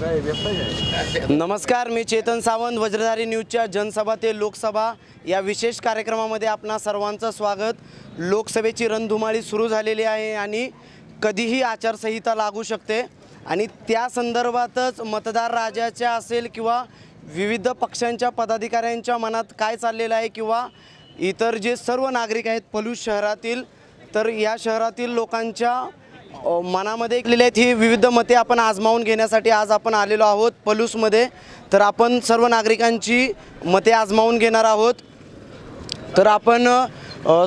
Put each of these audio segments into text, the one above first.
नमस्कार, मी चेतन सावंत. वज्रधारी न्यूजच्या जनसभा ते लोकसभा या विशेष कार्यक्रमामध्ये आपणा सर्वांचं स्वागत. लोकसभेची रणधुमाळी सुरू झालेली आहे आणि कधीही आचारसंहिता लागू शकते आणि त्या संदर्भातच मतदार राजाच्या असेल किंवा विविध पक्षांच्या पदाधिकाऱ्यांच्या मनात काय चाललेलं आहे किंवा इतर जे सर्व नागरिक आहेत पलूस शहरातील, तर या शहरातील लोकांच्या मनामध्ये ऐकलेली आहेत ही विविध मते आपण आजमावून घेण्यासाठी आज आपण आलेलो आहोत पलूसमध्ये. तर आपण सर्व नागरिकांची मते आजमावून घेणार आहोत. तर आपण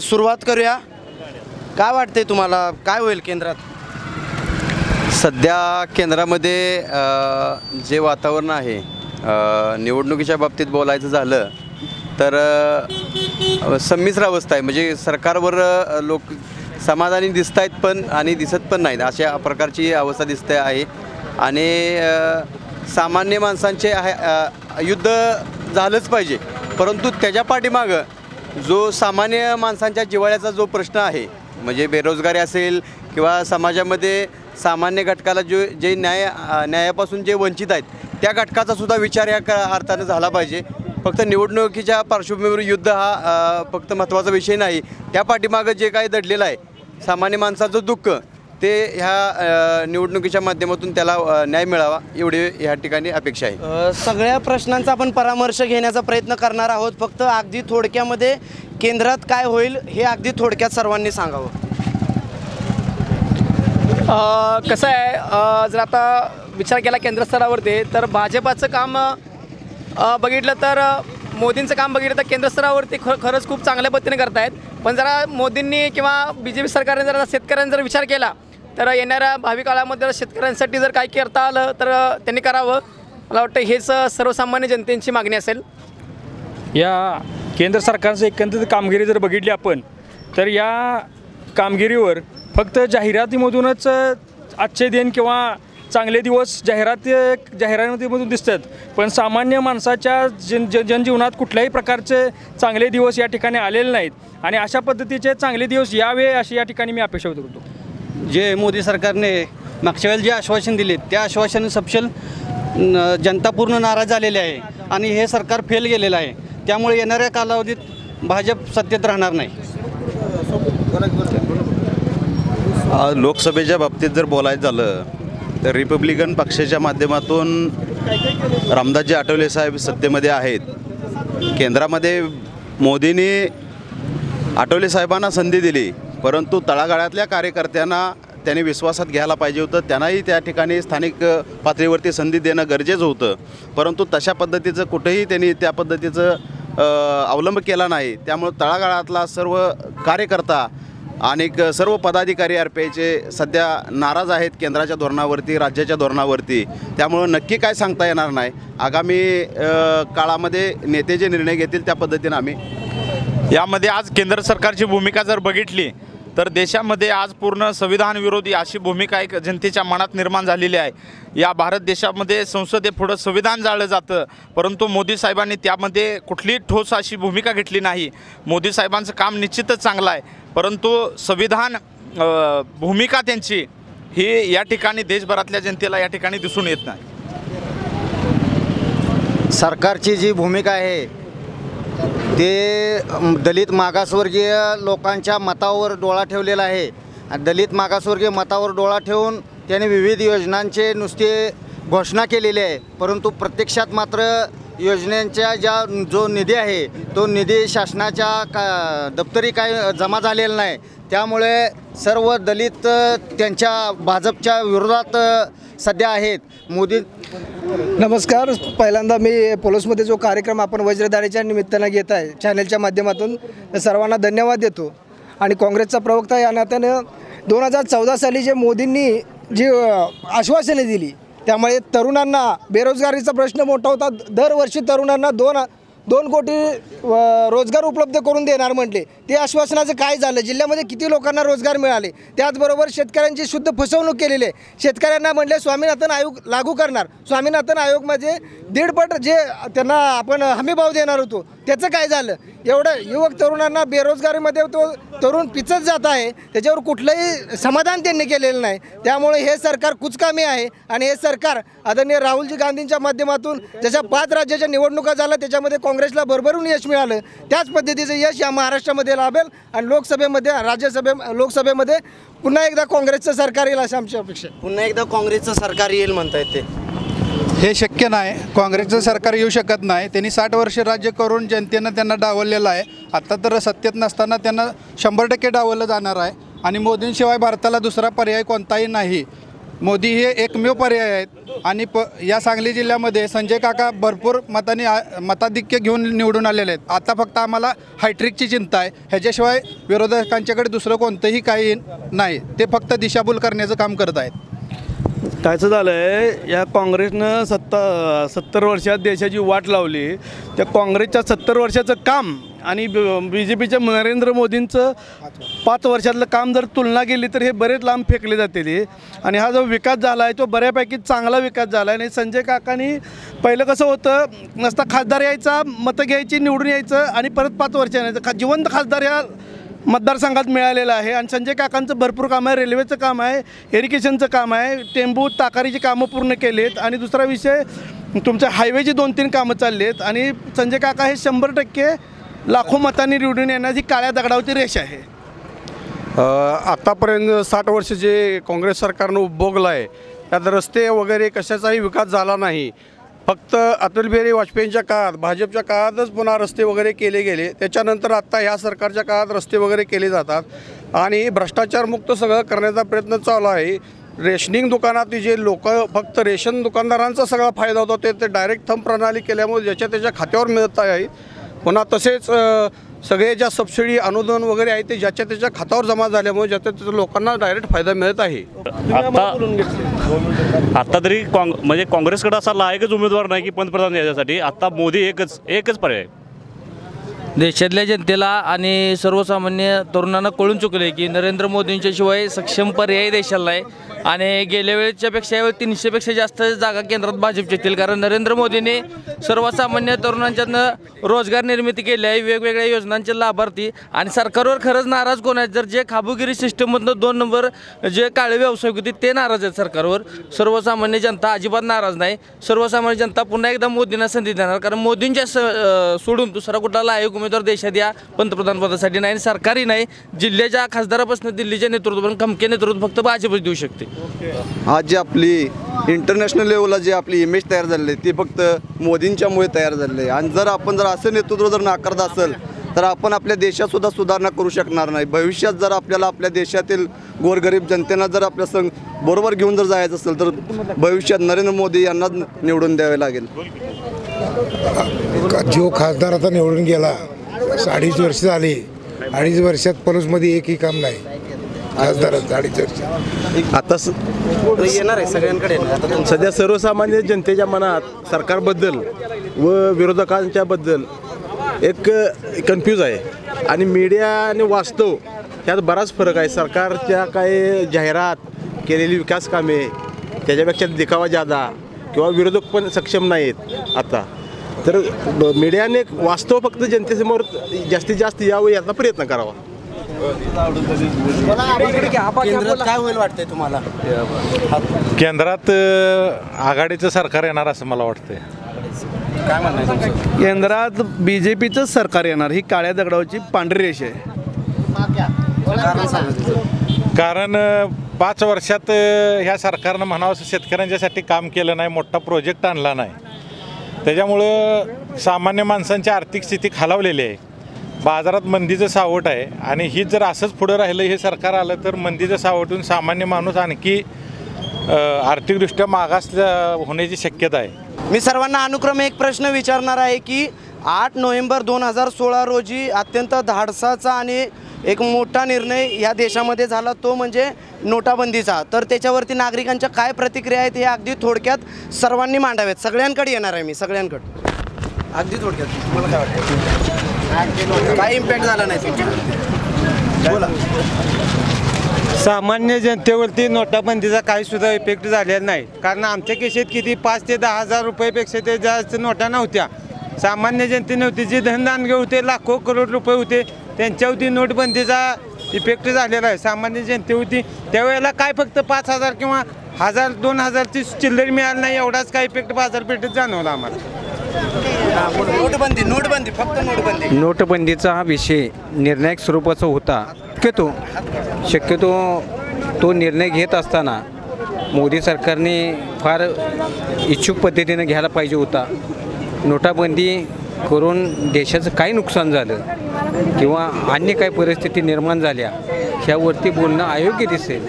सुरुवात करूया. काय वाटते तुम्हाला, काय होईल केंद्रात? सध्या केंद्रामध्ये जे वातावरण आहे, निवडणुकीच्या बाबतीत बोलायचं झालं तर संमिश्र अवस्था आहे. म्हणजे सरकारवर लोक समाधानी दिसत आहेत पण आणि दिसत पण नाहीत, अशा प्रकारची अवस्था दिसते आहे. आणि सामान्य माणसांचे युद्ध झालंच पाहिजे, परंतु त्याच्या पाठीमागं जो सामान्य माणसांच्या जिव्हाळ्याचा जो प्रश्न आहे, म्हणजे बेरोजगारी असेल किंवा समाजामध्ये सामान्य घटकाला जे न्यायापासून जे वंचित आहेत त्या घटकाचा सुद्धा विचार या अर्थानं झाला पाहिजे. फक्त निवडणुकीच्या पार्श्वभूमीवर युद्ध हा फक्त महत्त्वाचा विषय नाही. त्या पाठीमागं जे काही दडलेलं आहे सामान्य माणसाचं दुःख, ते ह्या निवडणुकीच्या माध्यमातून त्याला न्याय मिळावा एवढी ह्या ठिकाणी अपेक्षा आहे. सगळ्या प्रश्नांचा आपण परामर्श घेण्याचा प्रयत्न करणार आहोत. फक्त अगदी थोडक्यामध्ये केंद्रात काय होईल हे अगदी थोडक्यात सर्वांनी सांगावं. कसं आहे, जर आता विचार केला केंद्र स्तरावरती तर भाजपाचं काम बघितलं तर मोदींचं काम बघितलं तर केंद्र स्तरावरती खरंच खूप चांगल्या पद्धतीने करतायत. पण जरा मोदींनी किंवा BJP सरकारने जरा शेतकऱ्यांचा जर विचार केला तर येणाऱ्या भावी काळामध्ये शेतकऱ्यांसाठी जर काय करता आलं तर त्यांनी करावं. मला वाटतं हेच सर्वसामान्य जनतेची मागणी असेल. या केंद्र सरकारचं एकंदरीत कामगिरी जर बघितली आपण तर या कामगिरीवर फक्त जाहिरातीमधूनच आजचे दिन किंवा चांगले दिवस जाहिरातीमधून दिसतात, पण सामान्य माणसाच्या जनजीवनात कुठल्याही प्रकारचे चांगले दिवस या ठिकाणी आलेले नाहीत. आणि अशा पद्धतीचे चांगले दिवस यावे अशी या ठिकाणी मी अपेक्षा करतो. जे मोदी सरकारने मागच्या वेळेला जे आश्वासन दिले त्या आश्वासन सपशेल जनता पूर्ण नाराज झालेली आहे आणि हे सरकार फेल गेलेलं आहे. त्यामुळे येणाऱ्या कालावधीत भाजप सत्तेत राहणार नाही. लोकसभेच्या बाबतीत जर बोलायचं झालं तर रिपब्लिकन पक्षाच्या माध्यमातून रामदासजी आठवले साहेब सत्तेमध्ये आहेत. केंद्रामध्ये मोदींनी आठवले साहेबांना संधी दिली, परंतु तळागाळातल्या कार्यकर्त्यांना त्यांनी विश्वासात घ्यायला पाहिजे होतं. त्यांनाही त्या ठिकाणी स्थानिक पातळीवरती संधी देणं गरजेचं होतं, परंतु तशा पद्धतीचं कुठेही त्यांनी त्या पद्धतीचं अवलंब केला नाही. त्यामुळं तळागाळातला सर्व कार्यकर्ता आणि सर्व पदाधिकारी RPIचे सध्या नाराज आहेत केंद्राच्या धोरणावरती, राज्याच्या धोरणावरती. त्यामुळं नक्की काय सांगता येणार नाही. आगामी काळामध्ये नेते जे निर्णय घेतील त्या पद्धतीनं आम्ही यामध्ये आज केंद्र सरकारची भूमिका जर बघितली तर देशामध्ये आज पूर्ण संविधान विरोधी अशी भूमिका एक जनतेच्या मनात निर्माण झालेली आहे. या भारत देशामध्ये संसदेपुढं संविधान जाळलं जातं, परंतु मोदी साहेबांनी त्यामध्ये कुठलीही ठोस अशी भूमिका घेतली नाही. मोदी साहेबांचं काम निश्चितच चांगलं आहे, परंतु संविधान भूमिका त्यांची ही या ठिकाणी देशभरातल्या जनतेला या ठिकाणी दिसून येत नाही. सरकारची जी भूमिका आहे ते दलित मागासवर्गीय लोकांच्या मतावर डोळा ठेवलेला आहे. दलित मागासवर्गीय मतावर डोळा ठेवून त्याने विविध योजनांचे नुसते घोषणा केलेली आहे, परंतु प्रत्यक्षात मात्र योजनांच्या जो निधी आहे तो निधी शासनाच्या दप्तरी काय जमा झालेला नाही. त्यामुळे सर्व दलित त्यांच्या भाजपच्या विरोधात सध्या आहेत. मोदी नमस्कार. पहिल्यांदा मी पोलसमध्ये जो कार्यक्रम आपण वज्रधारीच्या निमित्तानं घेत आहे चॅनलच्या माध्यमातून सर्वांना धन्यवाद देतो. आणि काँग्रेसचा प्रवक्ता या नात्यानं 2014 साली जे मोदींनी जी आश्वासने दिली त्यामुळे तरुणांना बेरोजगारीचा प्रश्न मोठा होता. दरवर्षी तरुणांना 2 कोटी रोजगार उपलब्ध करून देणार म्हटले, ते आश्वासनाचं काय झालं? जिल्ह्यामध्ये किती लोकांना रोजगार मिळाले? त्याचबरोबर शेतकऱ्यांची शुद्ध फसवणूक केलेली आहे. शेतकऱ्यांना म्हटले स्वामीनाथन आयोग लागू करणार, स्वामीनाथन आयोगमध्ये 1.5 पट जे त्यांना आपण हमीभाव देणार होतो त्याचं काय झालं? एवढं युवक तरुणांना बेरोजगारीमध्ये तो तरुण पिचत जात आहे, त्याच्यावर कुठलंही समाधान त्यांनी केलेलं नाही. त्यामुळे हे सरकार कुचकामी आहे आणि हे सरकार आदरणीय राहुलजी गांधींच्या माध्यमातून जशा 5 राज्याच्या निवडणुका झाल्या त्याच्यामध्ये काँग्रेसला भरभरून यश मिळालं, त्याच पद्धतीचं यश या महाराष्ट्रामध्ये लाभेल आणि लोकसभेमध्ये पुन्हा एकदा काँग्रेसचं सरकार येईल अशी आमची अपेक्षा आहे. पुन्हा एकदा काँग्रेसचं सरकार येईल म्हणतायत ते. हे शक्य नाही. काँग्रेसचं सरकार येऊ शकत नाही. त्यांनी 60 वर्ष राज्य करून जनतेनं त्यांना डावललेलं आहे. आता तर सत्तेत नसताना त्यांना 100% डावललं जाणार आहे आणि मोदींशिवाय भारताला दुसरा पर्याय कोणताही नाही. मोदी हे एकमेव पर्याय आहेत आणि या सांगली जिल्ह्यामध्ये संजय काका भरपूर मताधिक्य घेऊन निवडून आलेले आहेत. आता फक्त आम्हाला हायट्रिकची चिंता आहे. ह्याच्याशिवाय विरोधकांच्याकडे दुसरं कोणतंही काही नाही. ते फक्त दिशाभूल करण्याचं काम करत आहेत. कायचं झालं आहे, या काँग्रेसनं 70 वर्षात देशाची वाट लावली. त्या काँग्रेसच्या 70 वर्षाचं काम आणि BJPच्या नरेंद्र मोदींचं 5 वर्षातलं काम जर तुलना केली तर हे बरेच लांब फेकले जाते ते. आणि हा जो विकास झाला आहे तो बऱ्यापैकी चांगला विकास झाला आहे. आणि संजय काकांनी पहिलं कसं होतं, नसता खासदार यायचा, मतं घ्यायची, निवडून यायचं आणि परत 5 वर्ष यायचं. जिवंत खासदार या मतदारसंघात मिळालेलं आहे. आणि संजय काकांचं भरपूर काम आहे, रेल्वेचं काम आहे, इरिगेशनचं काम आहे, टेंबू ताकारीची कामं पूर्ण केलेत. आणि दुसरा विषय तुमच्या हायवेची 2-3 कामं चालली आहेत. आणि संजय काका हे 100% लाखो मतांनी निवडून येण्याची काळ्या दगडावरची रेष आहे. आत्तापर्यंत 60 वर्ष जे काँग्रेस सरकारनं उपभोगलं आहे त्यात रस्ते वगैरे कशाचाही विकास झाला नाही. फक्त अटल बिहारी वाजपेयींच्या काळात, भाजपच्या काळातच पुन्हा रस्ते वगैरे केले गेले. त्याच्यानंतर आत्ता ह्या सरकारच्या काळात रस्ते वगैरे केले जातात आणि भ्रष्टाचारमुक्त सगळं करण्याचा प्रयत्न चालू आहे. रेशनिंग दुकानात जे लोक फक्त रेशन दुकानदारांचा सगळा फायदा होतो ते डायरेक्ट थंब प्रणाली केल्यामुळे ज्याच्या त्याच्या खात्यावर मिळत आहे. पुन्हा तसेच सगळे ज्या सबसिडी अनुदान वगैरे आहे ते ज्याच्या त्याच्या खात्यावर जमा झाल्यामुळे ज्याच्या त्याच्या लोकांना डायरेक्ट फायदा मिळत आहे. आत्ता तरी म्हणजे काँग्रेसकडे असा लायकच उमेदवार नाही की पंतप्रधान याच्यासाठी. आत्ता मोदी एकच पर्याय. देशातल्या जनतेला आणि सर्वसामान्य तरुणांना कळून चुकले की नरेंद्र मोदींच्या शिवाय सक्षम पर्याय देशाला आहे. आणि गेल्या वेळेच्यापेक्षा यावेळी 300पेक्षा जास्त जागा केंद्रात भाजपच्या येतील. कारण नरेंद्र मोदींनी सर्वसामान्य तरुणांच्यातनं रोजगार निर्मिती केली आहे, वेगवेगळ्या योजनांचे लाभार्थी. आणि सरकारवर खरंच नाराज कोण आहेत? जर जे खाबुगिरी सिस्टममधनं 2 नंबर जे काळे व्यावसायिक होते ते नाराज आहेत सरकारवर. सर्वसामान्य जनता अजिबात नाराज नाही. सर्वसामान्य जनता पुन्हा एकदा मोदींना संधी देणार. कारण मोदींच्या सोडून दुसरा कुठला आयोग उमेदवार देशात या पंतप्रधान पदासाठी नाही. सरकारी नाही, जिल्ह्याच्या खासदारापासून दिल्लीच्या नेतृत्वापर्यंत खमके नेतृत्व फक्त भाजपच देऊ शकते. आज जी आपली इंटरनॅशनल लेवलला जी आपली इमेज तयार झालेली आहे ती फक्त मोदींच्यामुळे तयार झालेली आहे. आणि जर आपण असं नेतृत्व जर नाकारत असेल तर आपण आपल्या देशातसुद्धा सुधारणा करू शकणार नाही. भविष्यात जर आपल्याला आपल्या देशातील गोरगरीब जनतेला जर आपल्या संग बरोबर घेऊन जर जायचं असेल तर भविष्यात नरेंद्र मोदी यांनाच निवडून द्यावे लागेल. जो खासदार आता निवडून गेला 2.5 वर्ष झाली, 2.5 वर्षात पलूसमध्ये एकही काम नाही. खासदार 2.5 वर्ष आता येणार आहे सगळ्यांकडे. सध्या सर्वसामान्य जनतेच्या मनात सरकारबद्दल व विरोधकांच्याबद्दल एक कन्फ्यूज आहे आणि मीडिया आणि वास्तव यात बराच फरक आहे. सरकारच्या काही जाहिरात केलेली विकास कामे त्याच्यापेक्षा दिखावा जादा किंवा विरोधक पण सक्षम नाहीत आता. तर मीडियाने वास्तव फक्त जनतेसमोर जास्तीत जास्त यावं याचा प्रयत्न करावा. केंद्रात काय होईल वाटतंय तुम्हाला? केंद्रात आघाडीचं सरकार येणार असं मला वाटतंय. काय म्हणणं? केंद्रात BJPचंच सरकार येणार ही काळ्या दगडावरची पांढरी रेष आहे. कारण 5 वर्षात ह्या सरकारनं म्हणावं शेतकऱ्यांच्यासाठी काम केलं नाही, मोठा प्रोजेक्ट आणला नाही. त्याच्यामुळं सामान्य माणसांची आर्थिक स्थिती खालावलेली आहे. बाजारात मंदीचं सावट आहे आणि ही जर असंच पुढं राहिलं हे सरकार आलं तर मंदीचं सावटून सामान्य माणूस आणखी आर्थिकदृष्ट्या मागास होण्याची शक्यता आहे. मी सर्वांना अनुक्रमे एक प्रश्न विचारणार आहे की 8 नोव्हेंबर 2016 रोजी अत्यंत धाडसाचा आणि एक मोठा निर्णय या देशामध्ये झाला तो म्हणजे नोटाबंदीचा. तर त्याच्यावरती नागरिकांच्या काय प्रतिक्रिया आहेत हे अगदी थोडक्यात सर्वांनी मांडावेत. सगळ्यांकडे येणार आहे मी, सगळ्यांकडे. अगदी थोडक्यात तुम्हाला काय वाटतं, काय इम्पॅक्ट झाला नाही तुमच्या? बोला. सामान्य जनतेवरती नोटाबंदीचा काही सुद्धा इफेक्ट झालेला नाही, कारण आमच्या केसेत किती 5 ते 10,000 रुपयेपेक्षा ते जास्त नोटा नव्हत्या. सामान्य जनतेनव्हती, जे धनदानगे होते लाखो करोड रुपये होते त्यांच्यावरती नोटबंदीचा इफेक्ट झालेला आहे. सामान्य जनतेवरती त्यावेळेला काय फक्त 5,000 किंवा 1,000-2,000ची चिल्लर मिळाली नाही, एवढाच काय इफेक्ट बाजारपेठेत जाणवला आम्हाला. नोटबंदी फक्त नोटबंदी. नोटबंदीचा हा विषय निर्णायक स्वरूपाचा होता. शक्यतो तो निर्णय घेत असताना मोदी सरकारने फार इच्छुक पद्धतीने घ्यायला पाहिजे होता. नोटाबंदी करून देशाचं काही नुकसान झालं किंवा अन्य काही परिस्थिती निर्माण झाल्या ह्यावरती बोलणं अयोग्य दिसेल.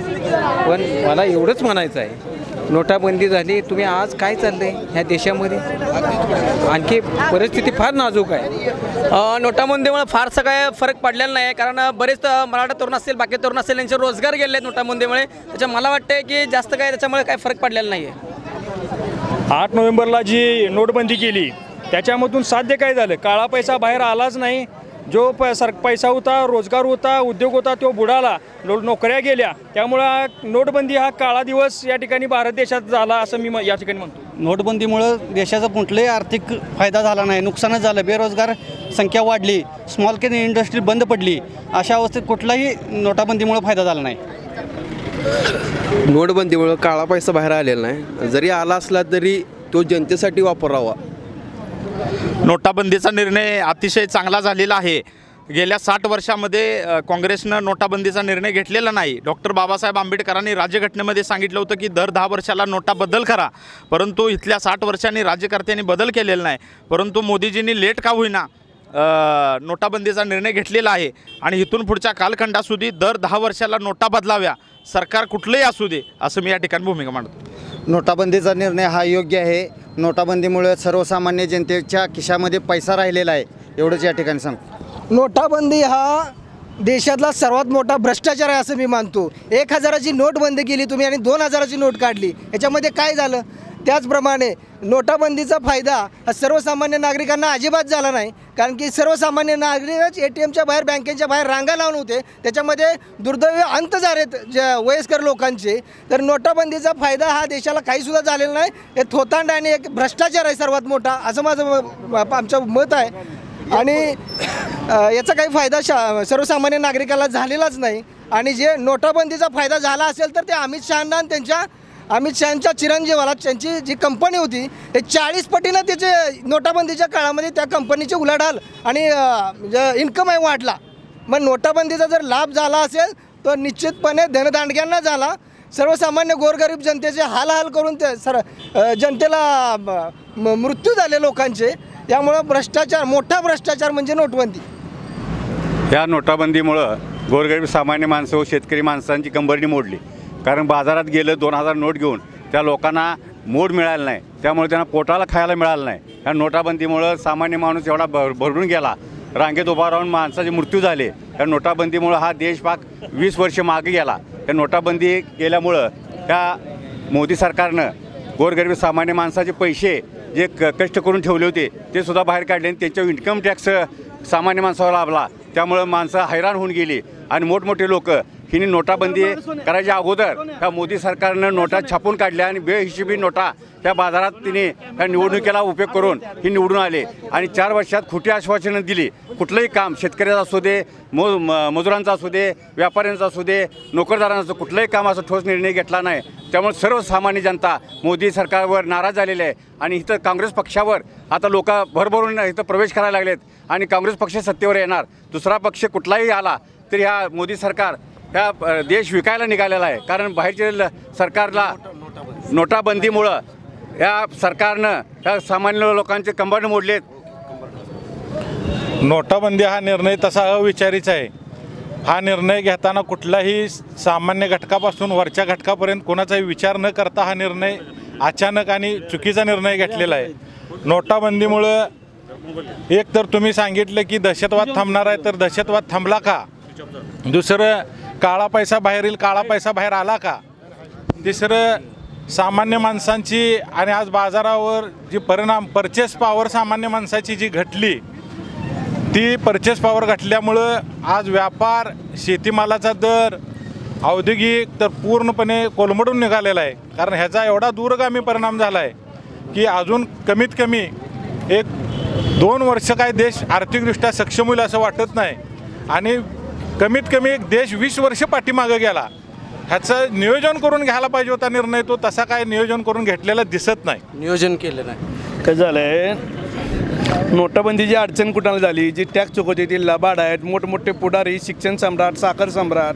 पण मला एवढंच म्हणायचं आहे, नोटाबंदी झाली, तुम्ही आज काय चाललंय ह्या देशामध्ये, आणखी परिस्थिती फार नाजूक आहे. नोटाबंदीमुळे फारसा काय फरक पडलेला नाही, कारण बरेच मराठा तरुण असतील, बाकी तरुण असतील, यांचे रोजगार गेले आहेत नोटाबंदीमुळे. मला वाटतं की जास्त काय त्याच्यामुळे काय फरक पडलेला नाही आहे. 8 नोव्हेंबरला जी नोटबंदी केली त्याच्यामधून साध्य काय झालं, काळा पैसा बाहेर आलाच नाही. जो पैसा होता, रोजगार होता, उद्योग होता, तो बुडाला, नोकऱ्या गेल्या. त्यामुळं नोटबंदी हा काळा दिवस या ठिकाणी भारत देशात झाला असं मी या ठिकाणी म्हणतो. नोटबंदीमुळं देशाचा कुठलाही आर्थिक फायदा झाला नाही, नुकसानच झालं. बेरोजगार संख्या वाढली, स्मॉल स्केल इंडस्ट्री बंद पडली. अशा अवस्थेत कुठलाही नोटाबंदीमुळे फायदा झाला नाही. नोटबंदीमुळं काळा पैसा बाहेर आलेला नाही, जरी आला असला तरी तो जनतेसाठी वापरावा. नोटाबंदीचा निर्णय अतिशय चांगला झालेला आहे. गेल्या 60 वर्षामध्ये काँग्रेसनं नोटाबंदीचा निर्णय घेतलेला नाही. डॉक्टर बाबासाहेब आंबेडकरांनी राज्यघटनेमध्ये सांगितलं होतं की दर 10 वर्षाला नोटा बदल करा, परंतु इथल्या 60 वर्षांनी राज्यकर्त्यांनी बदल केलेला नाही. परंतु मोदीजींनी लेट का होईना नोटाबंदीचा निर्णय घेतलेला आहे आणि इथून पुढच्या कालखंडासुद्धा दर 10 वर्षाला नोटा बदलाव्या, सरकार कुठलंही असू दे, असं मी या ठिकाणी भूमिका मांडतो. नोटाबंदीचा निर्णय हा योग्य आहे. नोटाबंदीमुळे सर्वसामान्य जनतेच्या खिशामध्ये पैसा राहिलेला आहे, एवढंच या ठिकाणी सांगतो. नोटाबंदी हा देशातला सर्वात मोठा भ्रष्टाचार आहे असं मी मानतो. 1,000ची नोट बंद केली तुम्ही आणि 2,000ची नोट काढली, याच्यामध्ये काय झालं? त्याचप्रमाणे नोटाबंदीचा फायदा हा सर्वसामान्य नागरिकांना अजिबात झाला नाही, कारण की सर्वसामान्य नागरिकच ATMच्या बाहेर, बँकेच्या बाहेर रांगा लावून होते. त्याच्यामध्ये दुर्दैवी अंत झालेत ज्या वयस्कर लोकांचे. तर नोटाबंदीचा फायदा हा देशाला काहीसुद्धा झालेला नाही. हे थोतांड आणि एक भ्रष्टाचार आहे सर्वात मोठा, असं माझं आमचं मत आहे. आणि याचा काही फायदा सर्वसामान्य नागरिकाला झालेलाच नाही. आणि जे नोटाबंदीचा फायदा झाला असेल तर ते अमित शहांच्या चिरंजीवाला त्यांची जी कंपनी होती ते 40 पटीनं त्याचे नोटाबंदीच्या काळामध्ये त्या कंपनीची उलाढाल आणि इन्कम आहे वाढला. मग नोटाबंदीचा जर लाभ झाला असेल तर निश्चितपणे धनदांडग्यांना झाला. सर्वसामान्य गोरगरीब जनतेचे हाल करून ते जनतेला मृत्यू झाले लोकांचे. त्यामुळं भ्रष्टाचार, मोठा भ्रष्टाचार म्हणजे नोटबंदी. या नोटाबंदीमुळं गोरगरीब सामान्य माणसं व शेतकरी माणसांची कंबरणी मोडली. कारण बाजारात गेलं 2,000 नोट घेऊन त्या लोकांना मोड मिळाला नाही, त्यामुळे त्यांना पोटाला खायला मिळालं नाही. या नोटाबंदीमुळं सामान्य माणूस एवढा भरडून गेला, रांगेत उभा राहून माणसाचे मृत्यू झाले. या नोटाबंदीमुळं हा देश पाक 20 वर्ष मागे गेला. या नोटाबंदी केल्यामुळं त्या मोदी सरकारनं गोरगरीब सामान्य माणसाचे पैसे जे कष्ट करून ठेवले होते ते सुद्धा बाहेर काढले आणि त्यांच्या इन्कम टॅक्स सामान्य माणसावर लाभला. त्यामुळं माणसं हैराण होऊन गेली आणि मोठमोठे लोक हिने नोटाबंदी करायच्या अगोदर त्या मोदी सरकारनं नोटा छापून काढल्या आणि बेहिशेबी नोटा त्या बाजारात तिने त्या निवडणुकीला उपयोग करून ही निवडून आले आणि 4 वर्षात खोटी आश्वासनं दिली. कुठलंही काम शेतकऱ्याचं असू दे, मजुरांचं असू दे, व्यापाऱ्यांचं असू दे, नोकरदारांचं कुठलंही काम असं ठोस निर्णय घेतला नाही. त्यामुळे सर्वसामान्य जनता मोदी सरकारवर नाराज झालेली आहे आणि इथं काँग्रेस पक्षावर आता लोक भरभरून इथं प्रवेश करायला लागलेत आणि काँग्रेस पक्ष सत्तेवर येणार. दुसरा पक्ष कुठलाही आला तरी ह्या मोदी सरकार ह्या देश विकायला निघालेला आहे. कारण बाहेरच्या सरकारला नोटाबंदीमुळं या सरकारनं ह्या सामान्य लोकांचे कंबरणे मोडलेत. नोटाबंदी हा निर्णय तसा अविचारीचा आहे. हा निर्णय घेताना कुठलाही सामान्य घटकापासून वरच्या घटकापर्यंत कोणाचाही विचार न करता हा निर्णय अचानक आणि चुकीचा निर्णय घेतलेला आहे. नोटाबंदीमुळं एक तर तुम्ही सांगितलं की दहशतवाद थांबणार आहे, तर दहशतवाद थांबला का? दुसरं, काळा पैसा बाहेर येईल, काळा पैसा बाहेर आला का? तिसरं, सामान्य माणसांची आणि आज बाजारावर जी परिणाम परचेस पॉवर सामान्य माणसाची जी घटली, ती परचेस पॉवर घटल्यामुळं आज व्यापार, शेतीमालाचा दर, औद्योगिक तर पूर्णपणे कोलमडून निघालेला आहे. कारण ह्याचा एवढा दूरगामी परिणाम झाला आहे की अजून कमीत कमी 1-2 वर्ष काय देश आर्थिकदृष्ट्या सक्षम होईल असं वाटत नाही. आणि कमीत कमी एक देश 20 वर्ष पाठीमागं गेला. ह्याचं नियोजन करून घ्यायला पाहिजे होता निर्णय, तो तसा काय नियोजन करून घेतलेला दिसत नाही. नियोजन केलं नाही. काय झालं आहे, नोटाबंदीची अडचण कुणाला झाली, जी टॅक्स चुकवते ती लबाड आहेत, मोठमोठे पुढारी, शिक्षण सम्राट, साखर सम्राट,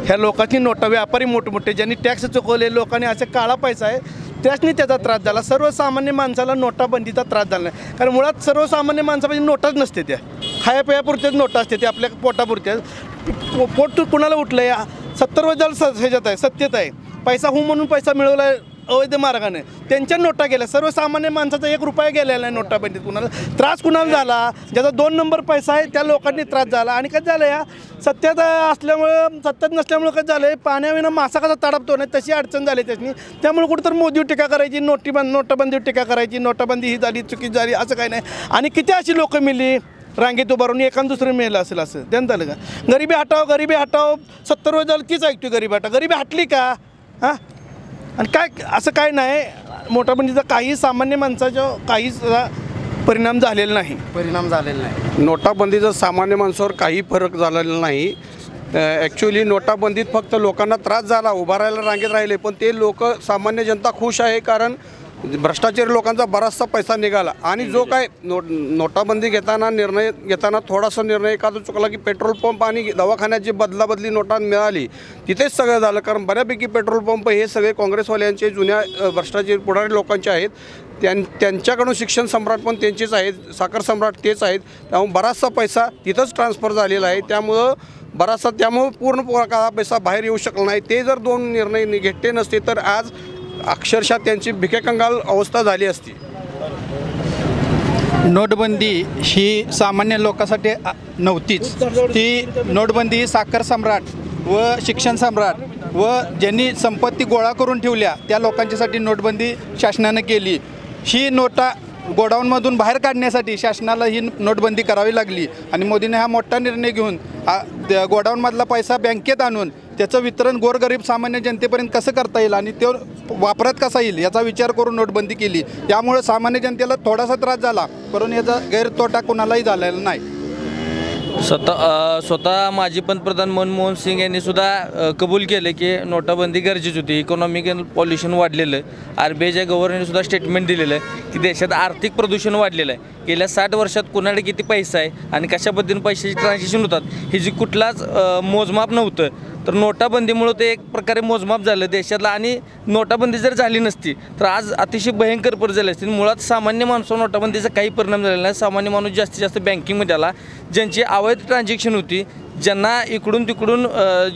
ह्या लोकांची नोटा, व्यापारी मोठमोठे ज्यांनी टॅक्स चुकवले, लोकांनी असा काळा पैसा आहे त्याचनी त्याचा त्रास झाला. सर्वसामान्य माणसाला नोटाबंदीचा त्रास झाला नाही. कारण मुळात सर्वसामान्य माणसापाशी नोटाच नसते, त्या खायापियापुरत्याच नोटा असते, त्या आपल्या पोटापुरत्याच. पोट कुणाला उठलं आहे, 70 वर्ष ह्याच्यात आहे, सत्तेत आहे, पैसा हो म्हणून पैसा मिळवला आहे अवैध मार्गाने, त्यांच्या नोटा गेल्या. सर्वसामान्य माणसाचा 1 रुपया गेलेला आहे नोटाबंदीत. कुणाला त्रास कुणाला झाला, ज्याचा 2 नंबर पैसा आहे त्या लोकांनी त्रास झाला. आणि काय झालं, या सत्तेत असल्यामुळं, सत्तेत नसल्यामुळं काय झालं, पाण्याविना मासा कसा तडपतो नाही तशी अडचण झाली त्याची. त्यामुळे कुठंतर मोदीवर टीका करायची, नोटाबंदीवर टीका करायची, नोटाबंदी ही झाली, चुकीची झाली, असं काही नाही. आणि किती अशी लोकं मिली रांगेत उभारून, एखादं दुसरं मिळालं असेल असं त्यांना झालं का. गरिबी हटाव, गरिबी हटाव, 70 वर्ष झालं तीच ऐकतो गरिबी हटाव. गरिबी हटली का? हां, आणि काय असं काय नाही, नोटाबंदीचा काही सामान्य माणसाच्या काही परिणाम झालेला नाही. नोटाबंदीचा सामान्य माणसावर काही फरक झालेला नाही. ॲक्च्युली नोटाबंदीत फक्त लोकांना त्रास झाला, उभा राहायला रांगेत राहिले, पण ते लोक सामान्य जनता खुश आहे. कारण भ्रष्टाचारी लोकांचा बराचसा पैसा निघाला. आणि जो काय नोटाबंदी निर्णय घेताना थोडासा निर्णय एखादा चुकला की पेट्रोल पंप आणि दवाखान्याची बदलाबदली नोटा मिळाली, तिथेच सगळं झालं. कारण बऱ्यापैकी पेट्रोल पंप हे सगळे काँग्रेसवाल्यांचे जुन्या भ्रष्टाचारी पुढारी लोकांचे आहेत. त्यांच्याकडून शिक्षण सम्राट पण त्यांचेच आहेत, साखर सम्राट तेच आहेत. त्यामुळे बराचसा पैसा तिथंच ट्रान्सफर झालेला आहे. त्यामुळं पूर्ण काळा पैसा बाहेर येऊ शकला नाही. ते जर 2 निर्णय घेतले नसते तर आज अक्षरशः त्यांची भिकेकंगाल अवस्था झाली असती. नोटबंदी ही सामान्य लोकांसाठी नव्हतीच. ती नोटबंदी साखर सम्राट व शिक्षण सम्राट व ज्यांनी संपत्ती गोळा करून ठेवल्या त्या लोकांच्यासाठी नोटबंदी शासनानं केली. ही नोटा गोडाऊनमधून बाहेर काढण्यासाठी शासनाला ही नोटबंदी करावी लागली. आणि मोदीने हा मोठा निर्णय घेऊन गोडाऊनमधला पैसा बँकेत आणून त्याचं वितरण गोरगरीब सामान्य जनतेपर्यंत कसं करता येईल आणि तो वापरात कसा येईल याचा विचार करून नोटबंदी केली. त्यामुळे सामान्य जनतेला थोडासा त्रास झाला, परंतु याचा गैरतोटा कोणालाही झालेला नाही. स्वतः माजी पंतप्रधान मनमोहन सिंग यांनी सुद्धा कबूल केले की नोटाबंदी गरजेची होती. इकॉनॉमिकल पॉल्युशन वाढलेलं, RBIच्या गव्हर्नरने सुद्धा स्टेटमेंट दिलेलं आहे की देशात आर्थिक प्रदूषण वाढलेलं आहे. गेल्या 60 वर्षात कुणाकडे किती पैसा आहे आणि कशा पद्धतीने पैशाची ट्रान्झॅक्शन होतात हे जी कुठलाच मोजमाप नव्हतं. तर नोटाबंदीमुळं ते एक प्रकारे मोजमाप झालं देशातला. आणि नोटाबंदी जर झाली नसती तर आज अतिशय भयंकर परिस्थिती झाली असती. मुळात सामान्य माणसावर नोटाबंदीचा काही परिणाम झालेला नाही. सामान्य माणूस जास्तीत जास्त बँकिंगमध्ये आला, ज्यांची अवैध ट्रान्झॅक्शन होती, ज्यांना इकडून तिकडून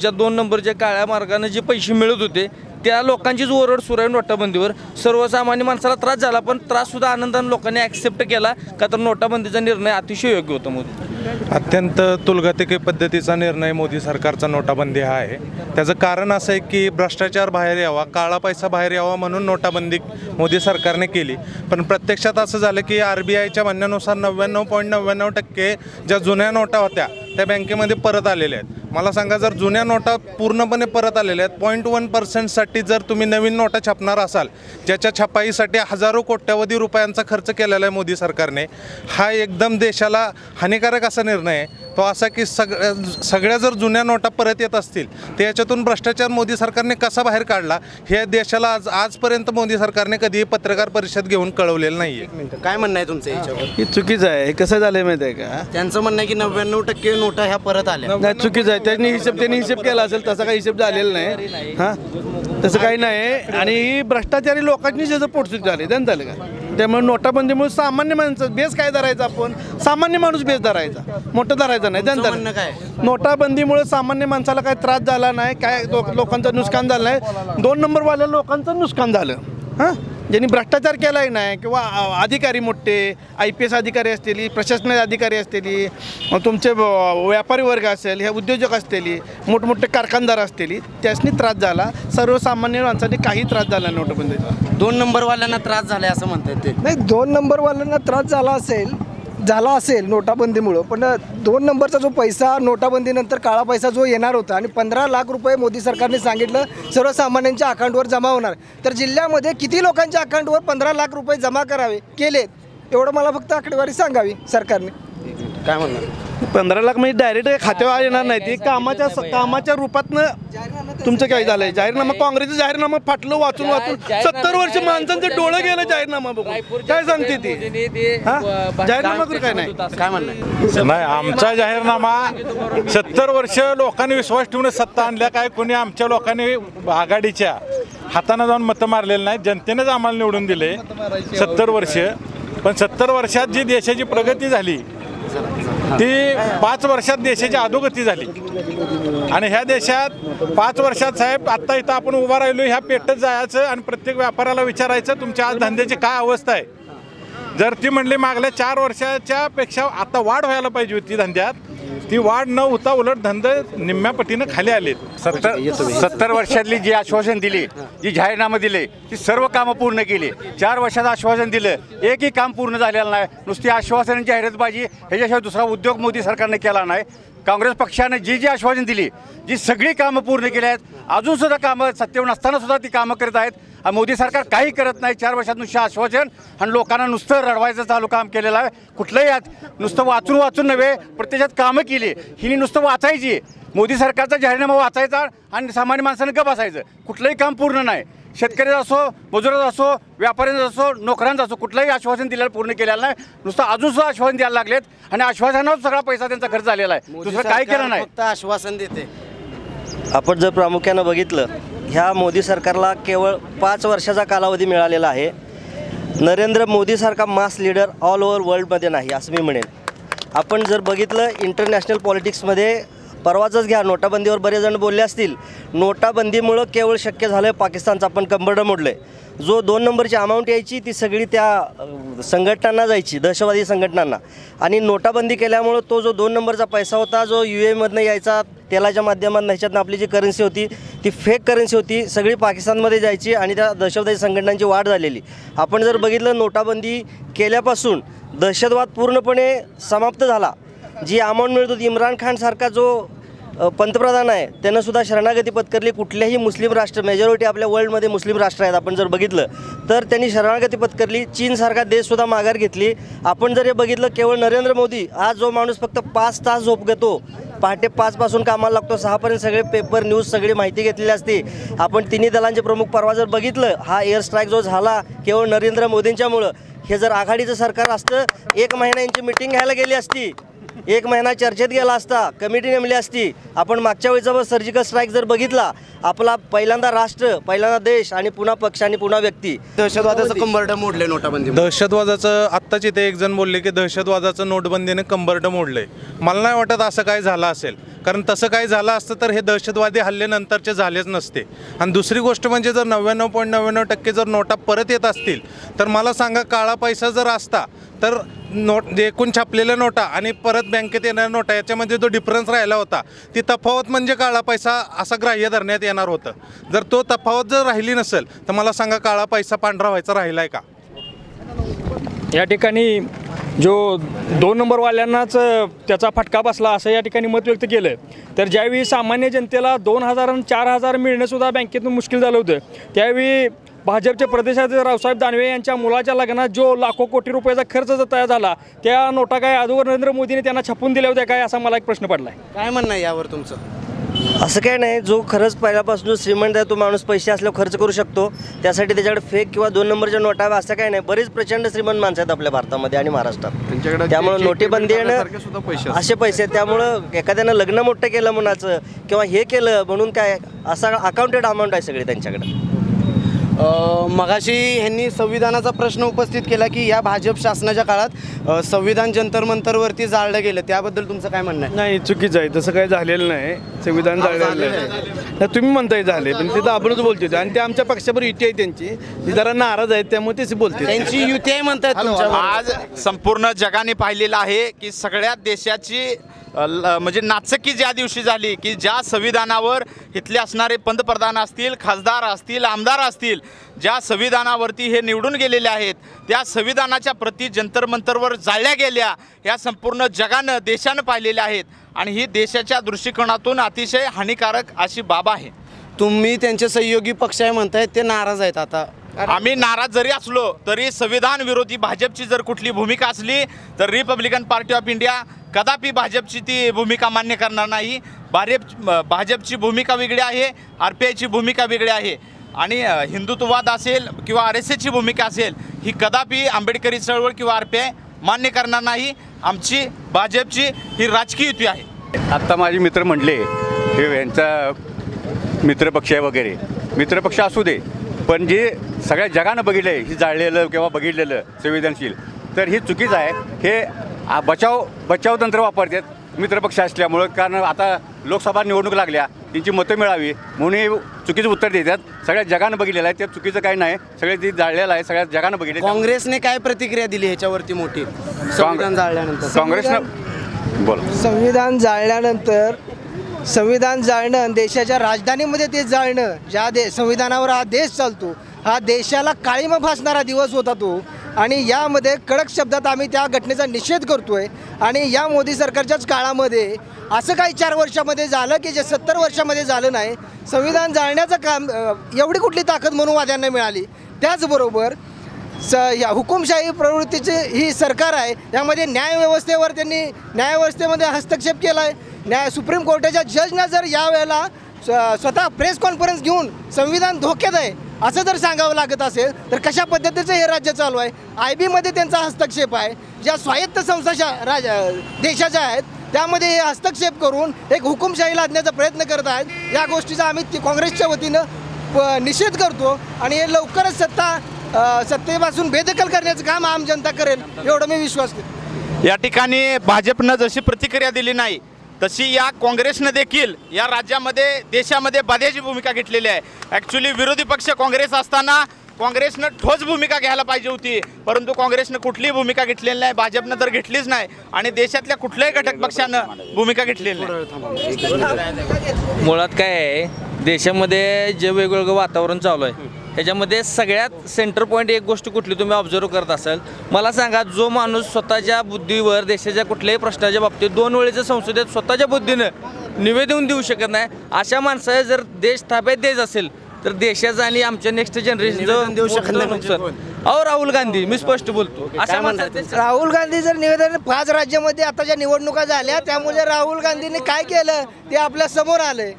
ज्या 2 नंबरच्या काळ्या मार्गाने जे पैसे मिळत होते त्या लोकांचीच ओरड सुरू आहे नोटाबंदीवर. सर्वसामान्य माणसाला त्रास झाला, पण त्राससुद्धा आनंदाने लोकांनी ॲक्सेप्ट केला का तर नोटाबंदीचा निर्णय अतिशय योग्य होता. मोदी अत्यंत तुलगतिके पद्धतीचा निर्णय मोदी सरकारचा नोटाबंदी हा आहे. त्याचं कारण असं आहे की भ्रष्टाचार बाहेर यावा, काळा पैसा बाहेर यावा म्हणून नोटाबंदी मोदी सरकारने केली. पण प्रत्यक्षात असं झालं की RBIच्या म्हणण्यानुसार 99.99% ज्या जुन्या नोटा होत्या त्या बँकेमध्ये परत आलेल्या आहेत. मला सांगा, जर जुन्या नोटा पूर्णपणे परत आलेल्या आहेत, 0.1% जर तुम्ही नवीन नोटा छापणार असाल, ज्याच्या छपाईसाठी हजारो कोट्यावधी रुपयांचा खर्च केलेला आहे मोदी सरकारने, हा एकदम देशाला हानिकारक असा निर्णय आहे. तो असा की सगळ्या जर जुन्या नोटा परत येत असतील तर याच्यातून भ्रष्टाचार मोदी सरकारने कसा बाहेर काढला हे देशाला आजपर्यंत मोदी सरकारने कधीही पत्रकार परिषद घेऊन कळवलेलं नाही आहे. काय म्हणणं आहे तुमचं याच्यावर? ही चुकीचं आहे. हे कसं झालं माहिती आहे का, त्यांचं म्हणणं आहे की 99% नोटा ह्या परत आल्या. नाही, चुकीचं आहे. त्यांनी हिशेब केला असेल, तसा काही हिशेब झालेला नाही. हां, तसं काही नाही. आणि ही भ्रष्टाचारी लोकांनी ज्याचं पोटसूट झाले त्यांनी झालं का. त्यामुळे नोटाबंदीमुळे सामान्य माणसं बेस काय धरायचा, आपण सामान्य माणूस बेस धरायचा, मोठं धरायचं नाही. त्यांचं काय नोटाबंदीमुळे सामान्य माणसाला काय त्रास झाला नाही, काय लोकांचं नुकसान झालं नाही. 2 नंबरवाल्या लोकांचं नुकसान झालं. हां, ज्यांनी भ्रष्टाचार केला आहे नाही किंवा अधिकारी मोठे IPS अधिकारी असतील, प्रशासनाचे अधिकारी असतील, तुमचे व्यापारी वर्ग असेल, हे उद्योजक असतील, मोठमोठे कारखानदार असतील, त्यासनी त्रास झाला. सर्वसामान्य माणसांनी काही त्रास झाला नोटबंदीचा. 2 नंबरवाल्यांना त्रास झालाय असं म्हणतात ते. नाही, 2 नंबरवाल्यांना त्रास झाला असेल नोटाबंदीमुळं, पण 2 नंबरचा जो पैसा नोटाबंदीनंतर काळा पैसा जो येणार होता आणि 15 लाख रुपये मोदी सरकारने सांगितलं सर्वसामान्यांच्या अकाउंटवर जमा होणार, तर जिल्ह्यामध्ये किती लोकांच्या अकाउंटवर 15 लाख रुपये जमा करावे केलेत, एवढं मला फक्त आकडेवारी सांगावी सरकारने. काय म्हणणार? 15 लाख म्हणजे डायरेक्ट खात्यावर येणार नाही, ते कामाच्या रूपातनं तुमचं काय झालंय. जाहीरनामा, काँग्रेसचं जाहीरनामा फाटलं वाचून 70 वर्ष माणसांचं डोळं गेलं जाहीरनामा बघून. काय सांगते ती जाहीरनामा करू काय नाही. काय म्हणणार? नाही, आमचा जाहीरनामा 70 वर्ष लोकांनी विश्वास ठेवून सत्ता आणल्या. काय कोणी आमच्या लोकांनी आघाडीच्या हाताने जाऊन मतं मारलेलं नाही, जनतेनेच आम्हाला निवडून दिले 70 वर्ष. पण 70 वर्षात जी देशाची प्रगती झाली ती 5 वर्षात देशाची अधोगती झाली. आणि ह्या देशात 5 वर्षात साहेब आत्ता इथं आपण उभा राहिलो, ह्या पेटत जायचं आणि प्रत्येक व्यापाऱ्याला विचारायचं तुमच्या आज धंद्याची काय अवस्था आहे. जर ती म्हणली मागल्या 4 वर्षाच्या पेक्षा आता वाढ व्हायला पाहिजे होती धंद्यात, ती वाढ न होता उलट धंदे निम्म्या पटीनं खाली आलेत. 70 वर्षातली जी आश्वासन दिली, जी जाहीरनामा दिले, ती सर्व कामं पूर्ण केली. 4 वर्षाचं आश्वासन दिलं, एकही काम पूर्ण झालेलं नाही. नुसती आश्वासन जाहिरातबाजी, ह्याच्याशिवाय दुसरा उद्योग मोदी सरकारने केला नाही. काँग्रेस पक्षाने जी आश्वासन दिली, जी सगळी कामं पूर्ण केली आहेत, अजूनसुद्धा कामं सत्तेवर नसताना सुद्धा ती कामं करत आहेत. मोदी सरकार काही करत नाही. 4 वर्षात नुसतं आश्वासन आणि लोकांना नुसतं रडवायचं चालू काम केलेलं आहे. कुठलंही यात नुसतं वाचून नव्हे, प्रत्यक्षात कामं केली. हिने नुसतं वाचायची, मोदी सरकारचा जाहीरनामा वाचायचा आणि सामान्य माणसानं गप बसायचं. कुठलंही काम पूर्ण नाही. शेतकऱ्याचं असो, मजुराचं असो, व्यापाऱ्यांचं असो, नोकऱ्यांचं असो, कुठलंही आश्वासन दिलेलं पूर्ण केलेलं नाही. नुसतं अजूनसुद्धा आश्वासन द्यायला लागलेत आणि आश्वासनावर सगळा पैसा त्यांचा खर्च झालेला आहे. दुसरं काही केलं नाही, फक्त आश्वासन देते. आपण जर प्रामुख्यानं बघितलं, ह्या मोदी सरकारला केवळ 5 वर्षाचा कालावधी मिळालेला आहे. नरेंद्र मोदीसारखा मास लीडर ऑल ओव्हर वर्ल्डमध्ये नाही असं मी म्हणेन. आपण जर बघितलं इंटरनॅशनल पॉलिटिक्समध्ये, परवाचंच घ्या, नोटाबंदीवर बरेच जण बोलले असतील. नोटाबंदीमुळं केवळ शक्य झालं आहे पाकिस्तानचं आपण कंबरडं मोडलं आहे. जो 2 नंबरची अमाऊंट यायची ती सगळी त्या संघटनांना जायची, दहशतवादी संघटनांना. आणि नोटाबंदी केल्यामुळं तो जो 2 नंबरचा पैसा होता, जो UAEमधनं यायचा, तेलाच्या माध्यमातून ह्याच्यातनं आपली जी करन्सी होती ती फेक करन्सी होती, सगळी पाकिस्तानमध्ये जायची आणि त्या दहशतवादी संघटनांची वाढ झालेली. आपण जर बघितलं, नोटाबंदी केल्यापासून दहशतवाद पूर्णपणे समाप्त झाला. जी अमाऊंट मिळत होती, इम्रान खानसारखा जो पंतप्रधान आहे त्यानं सुद्धा शरणागती पत्करली. कुठल्याही मुस्लिम राष्ट्र, मेजॉरिटी आपल्या वर्ल्डमध्ये मुस्लिम राष्ट्र आहेत, आपण जर बघितलं तर त्यांनी शरणागती पत्करली. चीनसारखा देशसुद्धा माघार घेतली. आपण जर हे बघितलं, केवळ नरेंद्र मोदी, आज जो माणूस फक्त 5 तास झोप घेतो, पहाटे 5 पासून कामाला लागतो, 6 पर्यंत सगळे पेपर न्यूज सगळी माहिती घेतलेली असते. आपण तिन्ही दलांचे प्रमुख परवा जर बघितलं, हा एअर स्ट्राईक जो झाला केवळ नरेंद्र मोदींच्यामुळं. हे जर आघाडीचं सरकार असतं, 1 महिना यांची मिटिंग घ्यायला गेली असती, 1 महिना चर्चेत गेला असता, कमिटी नेमली असती. आपण मागच्या वेळेचा सर्जिकल स्ट्राईक जर बघितला, आपला पहिल्यांदा राष्ट्र, पहिल्यांदा देश आणि पुन्हा पक्ष आणि पुन्हा व्यक्ती. दहशतवादाचं कंबरडं मोडले नोटाबंदी. दहशतवादाचं आत्ताच इथे एक जण बोलले की दहशतवादाचं नोटबंदीने कंबरडं मोडलंय. मला नाही वाटत असं काय झालं असेल, कारण तसं काही झालं असतं तर हे दहशतवादी हल्ल्यानंतरचे झालेच नसते. आणि दुसरी गोष्ट म्हणजे जर 99.99% जर नोटा परत येत असतील तर मला सांगा, काळा पैसा जर असता तर नोट एकूण छापलेल्या नोटा आणि परत बँकेत येणाऱ्या नोटा याच्यामध्ये जो डिफरन्स राहिला होता, ती तफावत म्हणजे काळा पैसा असं ग्राह्य धरण्यात येणार होतं. जर तो तफावत जर राहिली नसेल तर मला सांगा, काळा पैसा पांढरा व्हायचा राहिला आहे का? या ठिकाणी जो 2 नंबरवाल्यांनाच त्याचा फटका बसला असं या ठिकाणी मत व्यक्त केलं. तर ज्यावेळी सामान्य जनतेला 2,000 आणि 4,000 मिळणंसुद्धा बँकेतून मुश्किल झालं होतं, त्यावेळी भाजपचे प्रदेशाध्यक्ष रावसाहेब दानवे यांच्या मुलाच्या लग्नात जो लाखो कोटी रुपयाचा खर्च जो तयार झाला, त्या नोटा काय अगोदर नरेंद्र मोदीने त्यांना छापून दिल्या होत्या काय, असा मला एक प्रश्न पडला आहे. काय म्हणणं आहे यावर तुमचं? असं काय नाही, जो खरंच पहिल्यापासून जो श्रीमंत आहे तो माणूस पैसे असल्यावर खर्च करू शकतो. त्यासाठी त्याच्याकडे फेक किंवा 2 नंबरच्या नोटा असं काय नाही. बरेच प्रचंड श्रीमंत माणसं आहेत आपल्या भारतामध्ये आणि महाराष्ट्रात. त्यामुळे नोटेबंदी असे पैसे आहेत. त्यामुळं एखाद्यानं लग्न मोठं केलं म्हणाचं किंवा हे केलं म्हणून काय, असा अकाउंटेड अमाऊंट आहे सगळी त्यांच्याकडे. मगाशी ह्यांनी संविधानाचा प्रश्न उपस्थित केला की या भाजप शासनाच्या काळात संविधान जंतर मंतरवरती जाळलं गेलं, त्याबद्दल तुमचं काय म्हणणं आहे? नाही, चुकीचं आहे, तसं काही झालेलं नाही. संविधान जाळलेलं नाही. तुम्ही म्हणताय झाले, पण ते तर आपणच बोलते आणि ते आमच्या पक्षावर युती आहे त्यांची, ती जरा नाराज आहेत त्यामुळे तेच बोलते. त्यांची युती आहे म्हणतात तुमच्या. आज संपूर्ण जगाने पाहिलेलं आहे की सगळ्या देशाची म्हणजे नाचक्की ज्या दिवशी झाली की ज्या संविधानावर इथले असणारे पंतप्रधान असतील, खासदार असतील, आमदार असतील, ज्या संविधानावरती हे निवडून गेलेले आहेत, त्या संविधानाच्या प्रती जंतर मंतरवर जाळल्या गेल्या, या संपूर्ण जगानं देशानं पाहिलेल्या आहेत आणि ही देशाच्या दृष्टिकोनातून अतिशय हानिकारक अशी बाब आहे. तुम्ही त्यांचे सहयोगी पक्ष आहे म्हणतायत, ते नाराज आहेत. आता आम्ही नाराज जरी असलो तरी संविधान विरोधी भाजपची जर कुठली भूमिका असली तर रिपब्लिकन पार्टी ऑफ इंडिया कदापि भाजपची ती भूमिका मान्य करणार नाही. भाजपची भूमिका वेगळी आहे, RPIची भूमिका वेगळी आहे आणि हिंदुत्ववाद असेल किंवा RSSची भूमिका असेल ही कदापि आंबेडकरी चळवळ किंवा RPI मान्य करणार नाही. आमची भाजपची ही राजकीय युती आहे. आत्ता माझे मित्र म्हटले हे यांचा मित्रपक्ष आहे वगैरे, मित्रपक्ष असू दे, पण जे सगळ्या जगानं बघितलं आहे ही जाळलेलं किंवा बघितलेलं संवेदनशील, तर ही चुकीचं आहे. हे बचाव तंत्र वापरतात मित्रपक्ष असल्यामुळं, कारण आता लोकसभा निवडणूक लागल्या, त्यांची मतं मिळावी म्हणून हे चुकीचं उत्तर देतात. सगळ्या जगानं बघितलेलं आहे, ते चुकीचं काही नाही, सगळे ते जाळलेलं आहे, सगळ्या जगानं बघितलं. काँग्रेसने काय प्रतिक्रिया दिली ह्याच्यावरती मोठी संविधान जाळल्यानंतर? काँग्रेसनं बोला. संविधान जाळणं, देशाच्या राजधानीमध्ये ते जाळणं, संविधानावर हा देश चालतो, हा देशाला काळीमा फासणारा दिवस होता तो. आणि यामध्ये कडक शब्दात आम्ही त्या घटनेचा निषेध करतोय. आणि या मोदी सरकारच्याच काळामध्ये असं काही 4 वर्षामध्ये झालं की जे 70 वर्षामध्ये झालं नाही. संविधान जाळण्याचं काम एवढी कुठली ताकद मनुवाद्यांना मिळाली. त्याचबरोबर हुकुमशाही प्रवृत्तीची ही सरकार आहे, यामध्ये न्यायव्यवस्थेवर त्यांनी न्यायव्यवस्थेमध्ये हस्तक्षेप केला आहे. सुप्रीम कोर्टाच्या जजनं जर यावेळेला स्वतः प्रेस कॉन्फरन्स घेऊन संविधान धोक्यात आहे असं जर सांगावं लागत असेल तर कशा पद्धतीचं हे राज्य चालू आहे? IB मध्ये त्यांचा हस्तक्षेप आहे, ज्या स्वायत्त संस्था देशाच्या आहेत त्यामध्ये हे हस्तक्षेप करून एक हुकुमशाही लादण्याचा प्रयत्न करत आहेत. या गोष्टीचा आम्ही काँग्रेसच्या वतीनं निषेध करतो आणि हे लवकरच सत्तेपासून बेदखल करण्याचं काम आम जनता करेल एवढं मी विश्वास करतो. या ठिकाणी भाजपनं जशी प्रतिक्रिया दिली नाही तशी या काँग्रेसनं देखील या राज्यामध्ये देशामध्ये बाध्याची भूमिका घेतलेली आहे. ॲक्च्युली विरोधी पक्ष काँग्रेस असताना काँग्रेसनं ठोस भूमिका घ्यायला पाहिजे होती, परंतु काँग्रेसनं कुठलीही भूमिका घेतलेली नाही, भाजपनं तर घेतलीच नाही आणि देशातल्या कुठल्याही घटक पक्षानं भूमिका घेतलेली नाही. मुळात काय आहे, देशामध्ये जे वेगवेगळं वातावरण चालू आहे ह्याच्यामध्ये सगळ्यात सेंटर पॉईंट एक गोष्ट कुठली तुम्ही ऑब्झर्व करत असाल, मला सांगा, जो माणूस स्वतःच्या बुद्धीवर देशाच्या कुठल्याही प्रश्नाच्या बाबतीत 2 वेळेच्या संसदेत स्वतःच्या बुद्धीनं निवेदन देऊ शकत नाही, अशा माणसाला जर देश ताब्यात द्यायचा असेल तर देशाचं आणि आमच्या नेक्स्ट जनरेशनचं देऊ शकत नाही. अहो राहुल गांधी, मी स्पष्ट बोलतो, अशा माणसाला राहुल गांधी जर निवेदन 5 राज्यामध्ये आता ज्या निवडणुका झाल्या त्यामुळे राहुल गांधींनी काय केलं ते आपल्या समोर आलंय.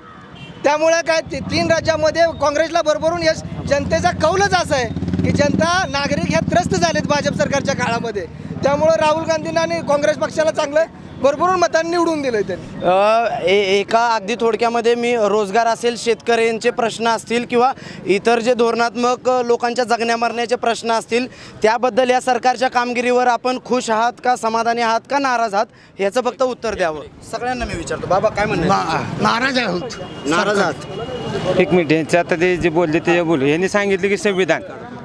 त्यामुळे काय 3 राज्यामध्ये काँग्रेसला भरभरून यश. जनतेचा कौलच असा आहे की जनता नागरिक ह्या त्रस्त झालेत भाजप सरकारच्या काळामध्ये. त्यामुळं राहुल गांधींना आणि काँग्रेस पक्षाला चांगलं भरभरून मतांनी निवडून दिलं त्यांनी. एका अगदी थोडक्यामध्ये मी रोजगार असेल, शेतकऱ्यांचे प्रश्न असतील किंवा इतर जे धोरणात्मक लोकांच्या जगण्या मरण्याचे प्रश्न असतील त्याबद्दल या सरकारच्या कामगिरीवर आपण खुश आहात का, समाधानी आहात का, नाराज आहात, ह्याचं फक्त उत्तर द्यावं. सगळ्यांना मी विचारतो. बाबा काय म्हणणं? नाराज आहोत. नाराज आहात? एक मिनिट, यांचं आता ते जे बोलले ते बोलू. यांनी सांगितलं की संविधान,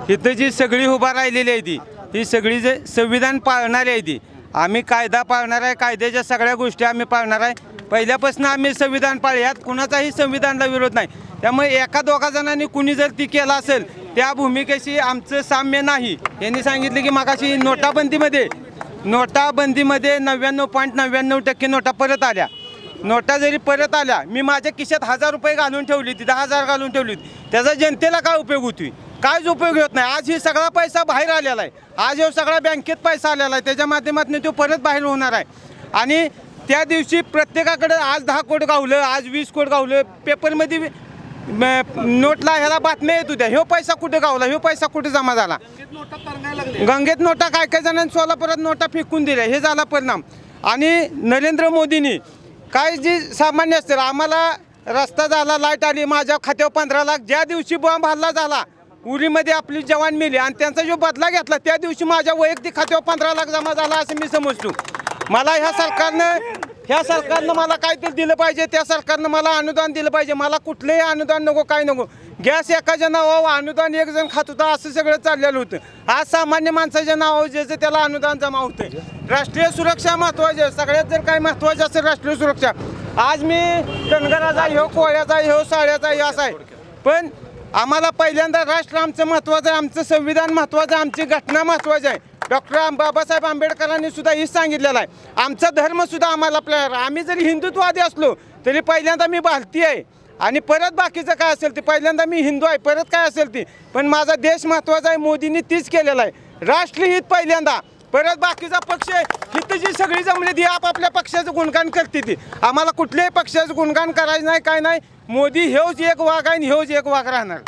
इथं जी सगळी उभा राहिलेली आहे ती सगळी जे संविधान पाळणारी आहे ती. आम्ही कायदा पाळणार आहे, कायद्याच्या सगळ्या गोष्टी आम्ही पाळणार आहे. पहिल्यापासून आम्ही संविधान पाळूयात, कुणाचाही संविधानाला विरोध नाही. त्यामुळे 1-2 जणांनी कुणी जर ती केला असेल त्या भूमिकेशी आमचं साम्य नाही. यांनी सांगितलं की मागाशी नोटाबंदीमध्ये 99.99% नोटा परत आल्या. नोटा जरी परत आल्या, मी माझ्या खिशात 1000 रुपये घालून ठेवली होती, 10,000 घालून ठेवली होती, त्याचा जनतेला काय उपयोग होतोय? काहीच उपयोग होत नाही. आज ही सगळा पैसा बाहेर आलेला आहे, आज हे सगळा बँकेत पैसा आलेला आहे, त्याच्या माध्यमातून तो परत बाहेर होणार आहे. आणि त्या दिवशी प्रत्येकाकडे आज 10 कोटी गावलं, आज 20 कोटी गावलं, पेपरमध्ये नोटला ह्याला बातम्या येत होत्या, ह्यो पैसा कुठे गावला, ह्यो पैसा कुठे जमा झाला. गंगेत नोटा काय जणांनी सोलापुरात नोटा फेकून दिल्या, हे झाला परिणाम. आणि नरेंद्र मोदींनी काय जी सामान्य असतील, आम्हाला रस्ता झाला, लाईट आली, माझ्या खात्यावर 15 लाख, ज्या दिवशी बॉम्ब हल्ला झाला उरीमध्ये आपली जवान मेली आणि त्यांचा जो बदला घेतला त्या दिवशी माझ्या वैयक्तिक खात्यावर 15 लाख जमा झाला असं मी समजतो. मला ह्या सरकारनं मला काहीतरी दिलं पाहिजे, त्या सरकारनं मला अनुदान दिलं पाहिजे. मला कुठलंही अनुदान नको, काय नको. गॅस एकाच्या नावावर अनुदान एक जण खात होता असं सगळं चाललेलं होतं. आज सामान्य माणसाच्या नावावर ज्याचं त्याला अनुदान जमा होतं. राष्ट्रीय सुरक्षा महत्त्वाची आहे. सगळ्यात जर काही महत्त्वाचं असेल राष्ट्रीय सुरक्षा, आज मी धनगराचा ह्यो, कोळ्याचा ह्यो, साड्याचा ह्यो असा आहे. पण आम्हाला पहिल्यांदा राष्ट्र आमचं महत्त्वाचं आहे, आमचं संविधान महत्त्वाचं आहे, आमची घटना महत्त्वाची आहे. डॉक्टर बाबासाहेब आंबेडकरांनी सुद्धा हेच सांगितलेलं आहे. आमचा धर्मसुद्धा आम्हाला आम्ही जरी हिंदुत्ववादी असलो तरी पहिल्यांदा मी भारतीय आहे आणि परत बाकीचं काय असेल ते. पहिल्यांदा मी हिंदू आहे, परत काय असेल ती. पण माझा देश महत्त्वाचा आहे. मोदींनी तीच केलेलं आहे. राष्ट्रहित पहिल्यांदा, परत बाकीचा पक्ष हित जी सगळी जमली ती आपापल्या पक्षाचं गुणगान करते ती. आम्हाला कुठल्याही पक्षाचं गुणगान करायचं नाही, काय नाही. मोदी हेच एक वाघ आहे आणि हेच एक वाघ राहणार.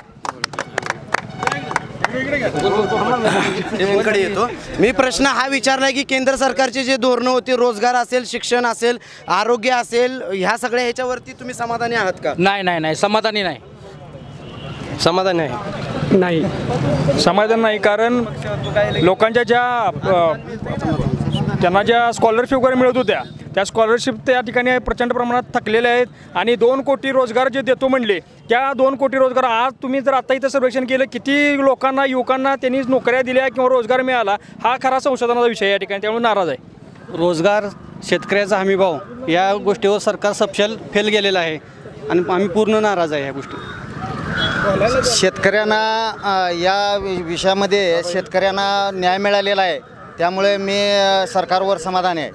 कडे येतो मी. प्रश्न हा विचारला की केंद्र सरकारचे जे धोरणं होती, रोजगार असेल, शिक्षण असेल, आरोग्य असेल, ह्या सगळ्या ह्याच्यावरती तुम्ही समाधानी आहात का? नाही, समाधानी नाही. समाधानी नाही. समाधान नाही, कारण लोकांच्या त्यांना ज्या स्कॉलरशिप वगैरे मिळत होत्या त्या स्कॉलरशिप त्या ठिकाणी प्रचंड प्रमाणात थकलेल्या आहेत. आणि 2 कोटी रोजगार जे देतो म्हणले त्या 2 कोटी रोजगार आज तुम्ही जर आता इथं सर्वेक्षण केलं किती लोकांना, युवकांना त्यांनी नोकऱ्या दिल्या किंवा रोजगार मिळाला, हा खरा संशोधनाचा विषय या ठिकाणी. त्यामुळे नाराज आहे. रोजगार, शेतकऱ्याचा हमीभाव या गोष्टीवर सरकार सपशेल फेल गेलेलं आहे आणि आम्ही पूर्ण नाराज आहे या गोष्टी. शेतकऱ्यांना या विषयामध्ये शेतकऱ्यांना न्याय मिळालेला आहे, त्यामुळे मी सरकारवर समाधानी आहे.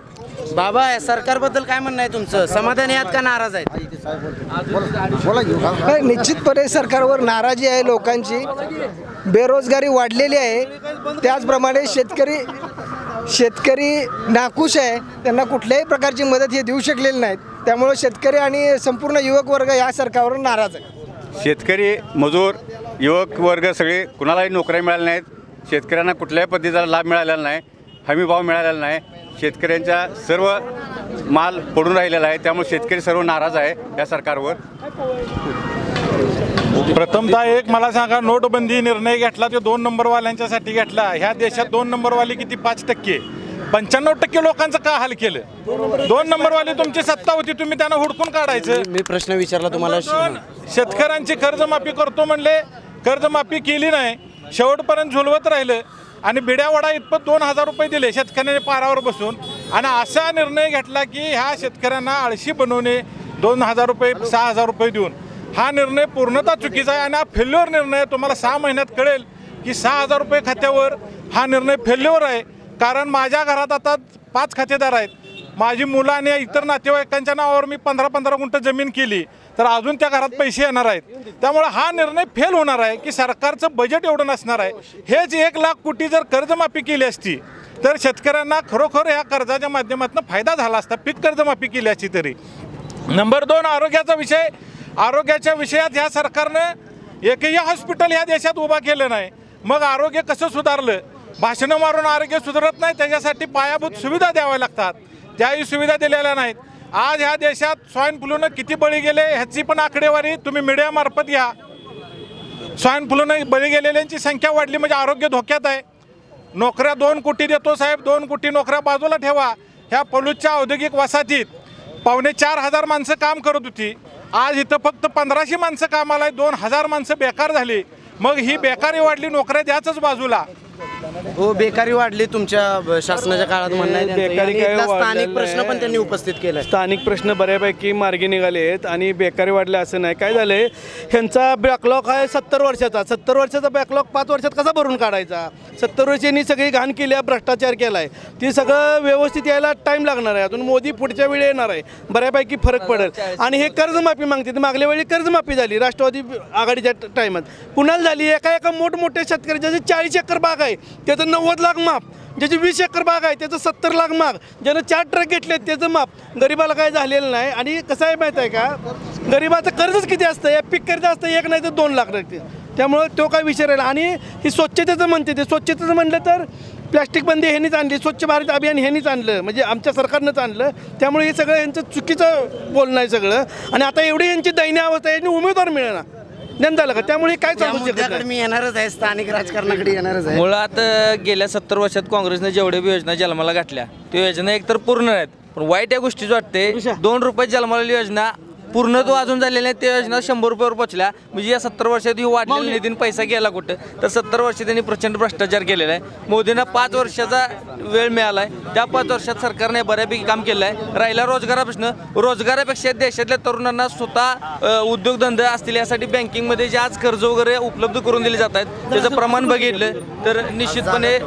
बाबा, सरकारबद्दल काय म्हणणं आहे तुमचं? समाधानी आहात का नाराज आहेत? निश्चितपणे सरकारवर नाराजी आहे लोकांची. बेरोजगारी वाढलेली आहे. त्याचप्रमाणे शेतकरी नाखुश आहे. त्यांना कुठल्याही प्रकारची मदत हे देऊ शकलेली नाहीत. त्यामुळे शेतकरी आणि संपूर्ण युवक वर्ग या सरकारवर नाराज आहे. शेतकरी, मजूर, युवक वर्ग सगळे कुणालाही नोकऱ्या मिळाल्या नाहीत. शेतकऱ्यांना कुठल्याही पद्धतीचा लाभ मिळालेला नाही, हमीभाव मिळालेला नाही. शेतकऱ्यांच्या सर्व माल पडून राहिलेला आहे. त्यामुळे शेतकरी सर्व नाराज आहे या सरकारवर. प्रथमतः एक मला सांगा, नोटबंदी निर्णय घेतला तो 2 नंबरवाल्यांच्यासाठी घेतला. ह्या देशात 2 नंबरवाले किती? 5%. 95% लोकांचं का हाल केलं? 2 नंबरवाली तुमची सत्ता होती, तुम्ही त्यांना हुडकून काढायचं. मी प्रश्न विचारला तुम्हाला. शेतकऱ्यांची कर्जमाफी करतो म्हणले, कर्जमाफी केली नाही, शेवटपर्यंत झुलवत राहिलं आणि बिड्यावडा इतपत 2000 रुपये दिले शेतकऱ्याने पारावर बसून. आणि असा निर्णय घेतला की ह्या शेतकऱ्यांना आळशी बनवणे, 2000 रुपये 6000 रुपये देऊन. हा निर्णय पूर्णतः चुकीचा आहे आणि हा फेल्युअर निर्णय. तुम्हाला 6 महिन्यात कळेल की 6000 रुपये खात्यावर हा निर्णय फेल्युअर आहे. कारण माझ्या घरात आता 5 खातेदार आहेत. माझी मुलं आणि इतर नातेवाईकांच्या नावावर मी 15-15 गुंठ जमीन केली, तर अजून त्या घरात पैसे येणार आहेत. त्यामुळे हा निर्णय फेल होणार आहे की सरकारचं बजेट एवढं नसणार आहे. हेच 1 लाख कोटी जर कर्जमाफी केली असती तर शेतकऱ्यांना खरोखर या कर्जाच्या माध्यमातून फायदा झाला असता. पीक कर्जमाफी केली असती तरी. नंबर 2, आरोग्याचा विषय. आरोग्याच्या विषयात ह्या सरकारनं एकही हॉस्पिटल ह्या देशात उभा केलं नाही. मग आरोग्य कसं सुधारलं? भाषणं मारून आरोग्य सुधारत नाही. त्याच्यासाठी पायाभूत सुविधा द्याव्या लागतात. त्याही सुविधा दिलेल्या नाहीत. आज ह्या देशात स्वाईन फ्लूनं किती बळी गेले ह्याची पण आकडेवारी तुम्ही मीडियामार्फत घ्या. स्वाईन फ्लूनं बळी गेलेल्यांची संख्या वाढली म्हणजे आरोग्य धोक्यात आहे. नोकऱ्या 2 कोटी देतो साहेब, 2 कोटी नोकऱ्या बाजूला ठेवा. ह्या पलूसच्या औद्योगिक वसाहतीत 4,500 माणसं काम करत होती. आज इथं फक्त 1500 माणसं कामाला, 2000 माणसं बेकार झाली. मग ही बेकारी वाढली, नोकऱ्या द्याच बाजूला. हो, बेकारी वाढली तुमच्या शासनाच्या काळात म्हणणं आहे. बेकारी काय स्थानिक प्रश्न पण त्यांनी उपस्थित केला. स्थानिक प्रश्न बऱ्यापैकी मार्गी निघाले आहेत आणि बेकारी वाढले असं नाही. काय झालं आहे, ह्यांचा बॅकलॉग आहे 70 वर्षाचा. 70 वर्षाचा बॅकलॉग 5 वर्षात कसा भरून काढायचा? 70 वर्षांनी सगळी घाण केली आहे, भ्रष्टाचार केला आहे. ती सगळं व्यवस्थित यायला टाईम लागणार आहे. अजून मोदी पुढच्या वेळी येणार आहे, बऱ्यापैकी फरक पडेल. आणि हे कर्जमाफी मागते. मागल्या वेळी कर्जमाफी झाली राष्ट्रवादी आघाडीच्या टाईमात. कुणाला झाली? एका मोठमोठ्या शेतकरी ज्याचे 40 एकर बाग आहे त्याचं 90 लाख माफ, ज्याची 20 एकर बाग आहे त्याचं 70 लाख माफ, ज्यानं 4 ट्रक घेतले त्याचं माफ. गरीबाला काय झालेलं नाही. आणि कसं आहे माहीत आहे का, गरीबाचं कर्जच किती असतं? या पीक कर्ज असतं 1 नाही तर 2 लाख लागते. त्यामुळं तो काय विषय राहिला. आणि ही स्वच्छतेचं म्हणते, ते स्वच्छतेचं म्हणलं तर प्लॅस्टिक बंदी ह्यांनीच आणली, स्वच्छ भारत अभियान ह्यांनीच आणलं, म्हणजे आमच्या सरकारनंच आणलं. त्यामुळे हे सगळं यांचं चुकीचं बोलणं आहे सगळं. आणि आता एवढी यांची दयनीय अवस्था आहे, यांनी उमेदवार मिळेना. ज्ञान झालं का? त्यामुळे काय सांगू शकत मुद्द्याकडे नाही. मी येणारच आहे, स्थानिक राजकारणाकडे येणारच आहे. मुळात गेल्या 70 वर्षात काँग्रेसने जेवढ्या बी योजना जन्माला घातल्या त्या योजना एकतर पूर्ण नाहीत, पण वाईट या गोष्टीच वाटते 2 रुपये जन्माला योजना पूर्णत्व अजून झालेल्या नाही. त्या योजना 100 रुपयावर पोहोचल्या, म्हणजे या 70 वर्षात ही वाढलेल्या निधीने पैसा गेला कुठं? तर 70 वर्ष त्यांनी प्रचंड भ्रष्टाचार केलेला आहे. मोदींना 5 वर्षाचा वेळ मिळाला आहे, त्या 5 वर्षात सरकारने बऱ्यापैकी काम केलं आहे. राहिला रोजगाराप्रश्न, रोजगारापेक्षा देशातल्या तरुणांना स्वतः उद्योगधंदे असतील यासाठी बँकिंगमध्ये जे आज कर्ज वगैरे उपलब्ध करून दिले जात आहेत त्याचं प्रमाण बघितलं तर निश्चितपणे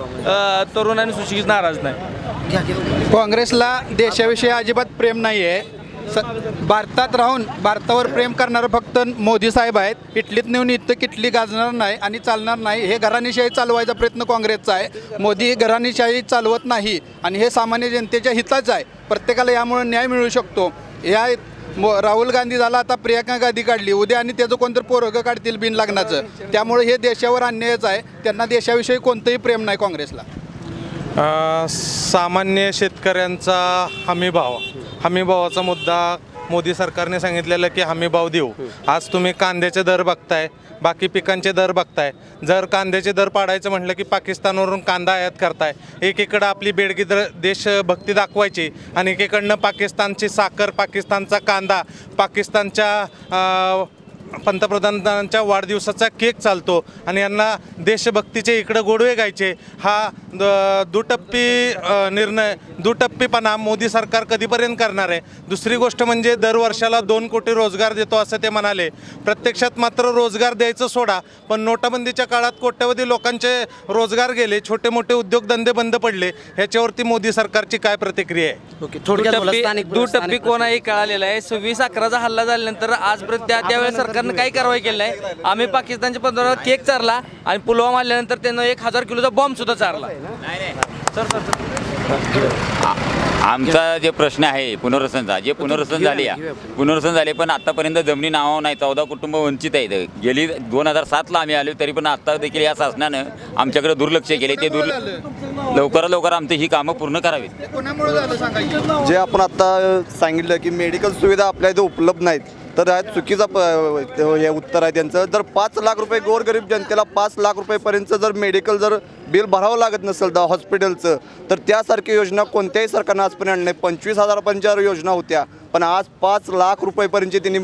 तरुण आणि सुशिक्षित नाराज नाही. काँग्रेसला देशाविषयी अजिबात प्रेम नाही आहे. भारतात राहून भारतावर प्रेम करणारं फक्त मोदी साहेब आहेत. इटलीत नेऊन इथं किटली गाजणार नाही आणि चालणार नाही. हे घराणेशाही चालवायचा प्रयत्न काँग्रेसचा आहे. मोदी घराणेशाही चालवत नाही आणि हे सामान्य जनतेच्या हिताचं आहे. प्रत्येकाला यामुळे न्याय मिळू शकतो. या राहुल गांधी झाला, आता प्रियंका गांधी काढली, उद्या आणि त्याचं कोणतरी पोरगं काढतील बिन लग्नाचं. त्यामुळे हे देशावर अन्यायच आहे. त्यांना देशाविषयी कोणतंही प्रेम नाही काँग्रेसला. सामान्य शेतकऱ्यांचा हमीभावाचा मुद्दा मोदी सरकारने सांगितलेलं की हमीभाव देऊ. आज तुम्ही कांद्याचे दर बघताय, बाकी पिकांचे दर बघताय. जर कांद्याचे दर पाडायचं म्हटलं की पाकिस्तानवरून कांदा आयात करताय. एकीकडं आपली बेडगी देशभक्ती दाखवायची आणि एकीकडनं पाकिस्तानची साखर, पाकिस्तानचा कांदा, पाकिस्तानच्या पंतप्रधानांच्या वाढदिवसाचा केक चालतो आणि यांना देशभक्तीचे इकडं गोडवे गायचे. हा दुटप्पीपणा मोदी सरकार कधीपर्यंत करणार आहे? दुसरी गोष्ट म्हणजे दरवर्षाला 2 कोटी रोजगार देतो असं ते म्हणाले. प्रत्यक्षात मात्र रोजगार द्यायचं सोडा, पण नोटाबंदीच्या काळात कोट्यवधी लोकांचे रोजगार गेले, छोटे मोठे उद्योगधंदे बंद पडले. ह्याच्यावरती मोदी सरकारची काय प्रतिक्रिया आहे? दुटप्पी कोणाही कळालेला आहे. 26/11चा हल्ला झाल्यानंतर आजपर्यंत त्यावेळेस सरकारनं काही कारवाई केली नाही. आम्ही पाकिस्तानच्या पंतप्रधानाला केक चारला आणि पुलवामा आल्यानंतर त्यांना 1000 किलोचा बॉम्ब सुद्धा चारला. आमचा जे प्रश्न आहे पुनर्वसनचा, जे पुनर्वसन झाले पण आतापर्यंत जमिनी नावावर नाही. 14 कुटुंब वंचित आहेत. गेली 2007ला आम्ही आलो, तरी पण आता देखील या शासनानं आमच्याकडे दुर्लक्ष केले. ते लवकरात लवकर आमची ही कामं पूर्ण करावीत. जे आपण आता सांगितलं की मेडिकल सुविधा आपल्या इथे उपलब्ध नाहीत, तर हा चुकीचा हे उत्तर आहे त्यांचं. जर 5 लाख रुपये गोरगरीब जनतेला 5 लाख रुपयेपर्यंत जर मेडिकल जर बिल भरावं लागत नसेल तर हॉस्पिटलचं, तर त्यासारखी योजना कोणत्याही सरकारनं आजपर्यंत नाही. 25,000 योजना होत्या, पण आज 5 लाख रुपयेपर्यंत त्यांनी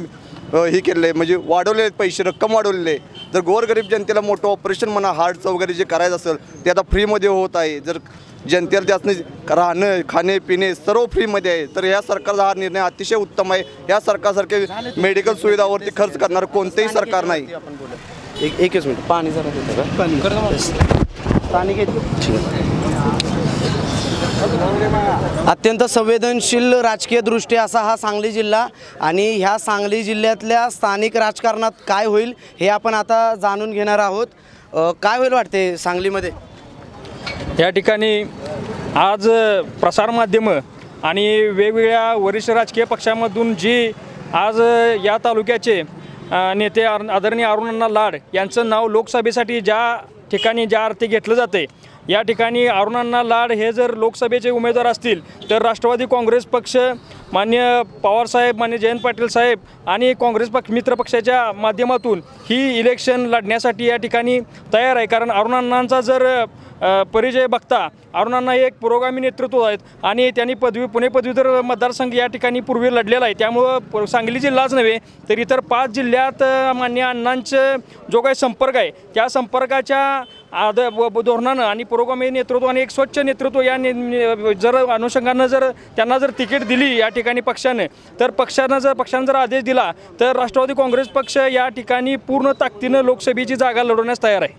हे केलेलं आहे, म्हणजे वाढवलेले पैसे, रक्कम वाढवलेले. जर गोरगरीब जनतेला मोठं ऑपरेशन म्हणा, हार्टचं वगैरे जे करायचं असेल ते आता फ्रीमध्ये होत आहे. जर जनतेला त्यातनं राहणं, खाणे पिणे सर्व फ्रीमध्ये आहे, तर या सरकारचा हा निर्णय अतिशय उत्तम आहे. या सरकारसारखे मेडिकल सुविधावरती खर्च करणार कोणतेही सरकार नाही. एकच मिनिट, पाणी जरा देतं का? अत्यंत संवेदनशील राजकीय दृष्ट्या असा हा सांगली जिल्हा आणि ह्या सांगली जिल्ह्यातल्या स्थानिक राजकारणात काय होईल हे आपण आता जाणून घेणार आहोत. काय होईल वाटते सांगलीमध्ये? या ठिकाणी आज प्रसारमाध्यमं आणि वेगवेगळ्या वरिष्ठ राजकीय पक्षामधून जी आज या तालुक्याचे नेते आदरणीय अरुणअण्णा लाड यांचं नाव लोकसभेसाठी ज्या ठिकाणी ज्या अर्थी घेतलं जाते, या ठिकाणी अरुणअण्णा लाड हे जर लोकसभेचे उमेदवार असतील तर राष्ट्रवादी काँग्रेस पक्ष, मान्य पवारसाहेब, मान्य जयंत पाटील साहेब आणि काँग्रेस मित्र पक्षाच्या माध्यमातून ही इलेक्शन लढण्यासाठी या ठिकाणी तयार आहे. कारण अरुणअण्णांचा जर परिचय बघता अरुणअण्णा एक पुरोगामी नेतृत्व आहेत आणि त्यांनी पुणे पदवीधर मतदारसंघ या ठिकाणी पूर्वी लढलेला आहे. त्यामुळं सांगली जिल्हाच नव्हे तर इतर 5 जिल्ह्यात मान्य अण्णांचं जो काही संपर्क आहे त्या संपर्काच्या धोरणानं आणि पुरोगामी नेतृत्व आणि एक स्वच्छ नेतृत्व या जर अनुषंगानं जर त्यांना जर तिकीट दिली या ठिकाणी पक्षानं, तर पक्षानं जर आदेश दिला तर राष्ट्रवादी काँग्रेस पक्ष या ठिकाणी पूर्ण ताकदीनं लोकसभेची जागा लढवण्यास तयार आहे.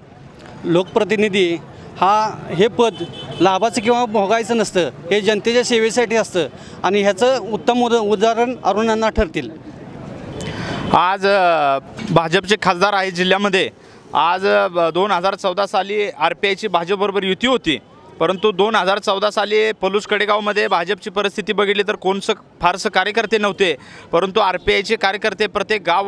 लोकप्रतिनिधी हे पद लाभाचं किंवा भोगायचं नसतं, हे जनतेच्या सेवेसाठी असतं आणि ह्याचं उत्तम उदाहरण अरुणअण्णा ठरतील. आज भाजपचे खासदार आहे जिल्ह्यामध्ये. आज 2014 साली RPIची भाजपबरोबर युती होती, परंतु 2014 साली पलूस कडेगावमध्ये भाजपची परिस्थिती बघितली तर फारसं कार्यकर्ते नव्हते, परंतु RPIचे कार्यकर्ते प्रत्येक गाव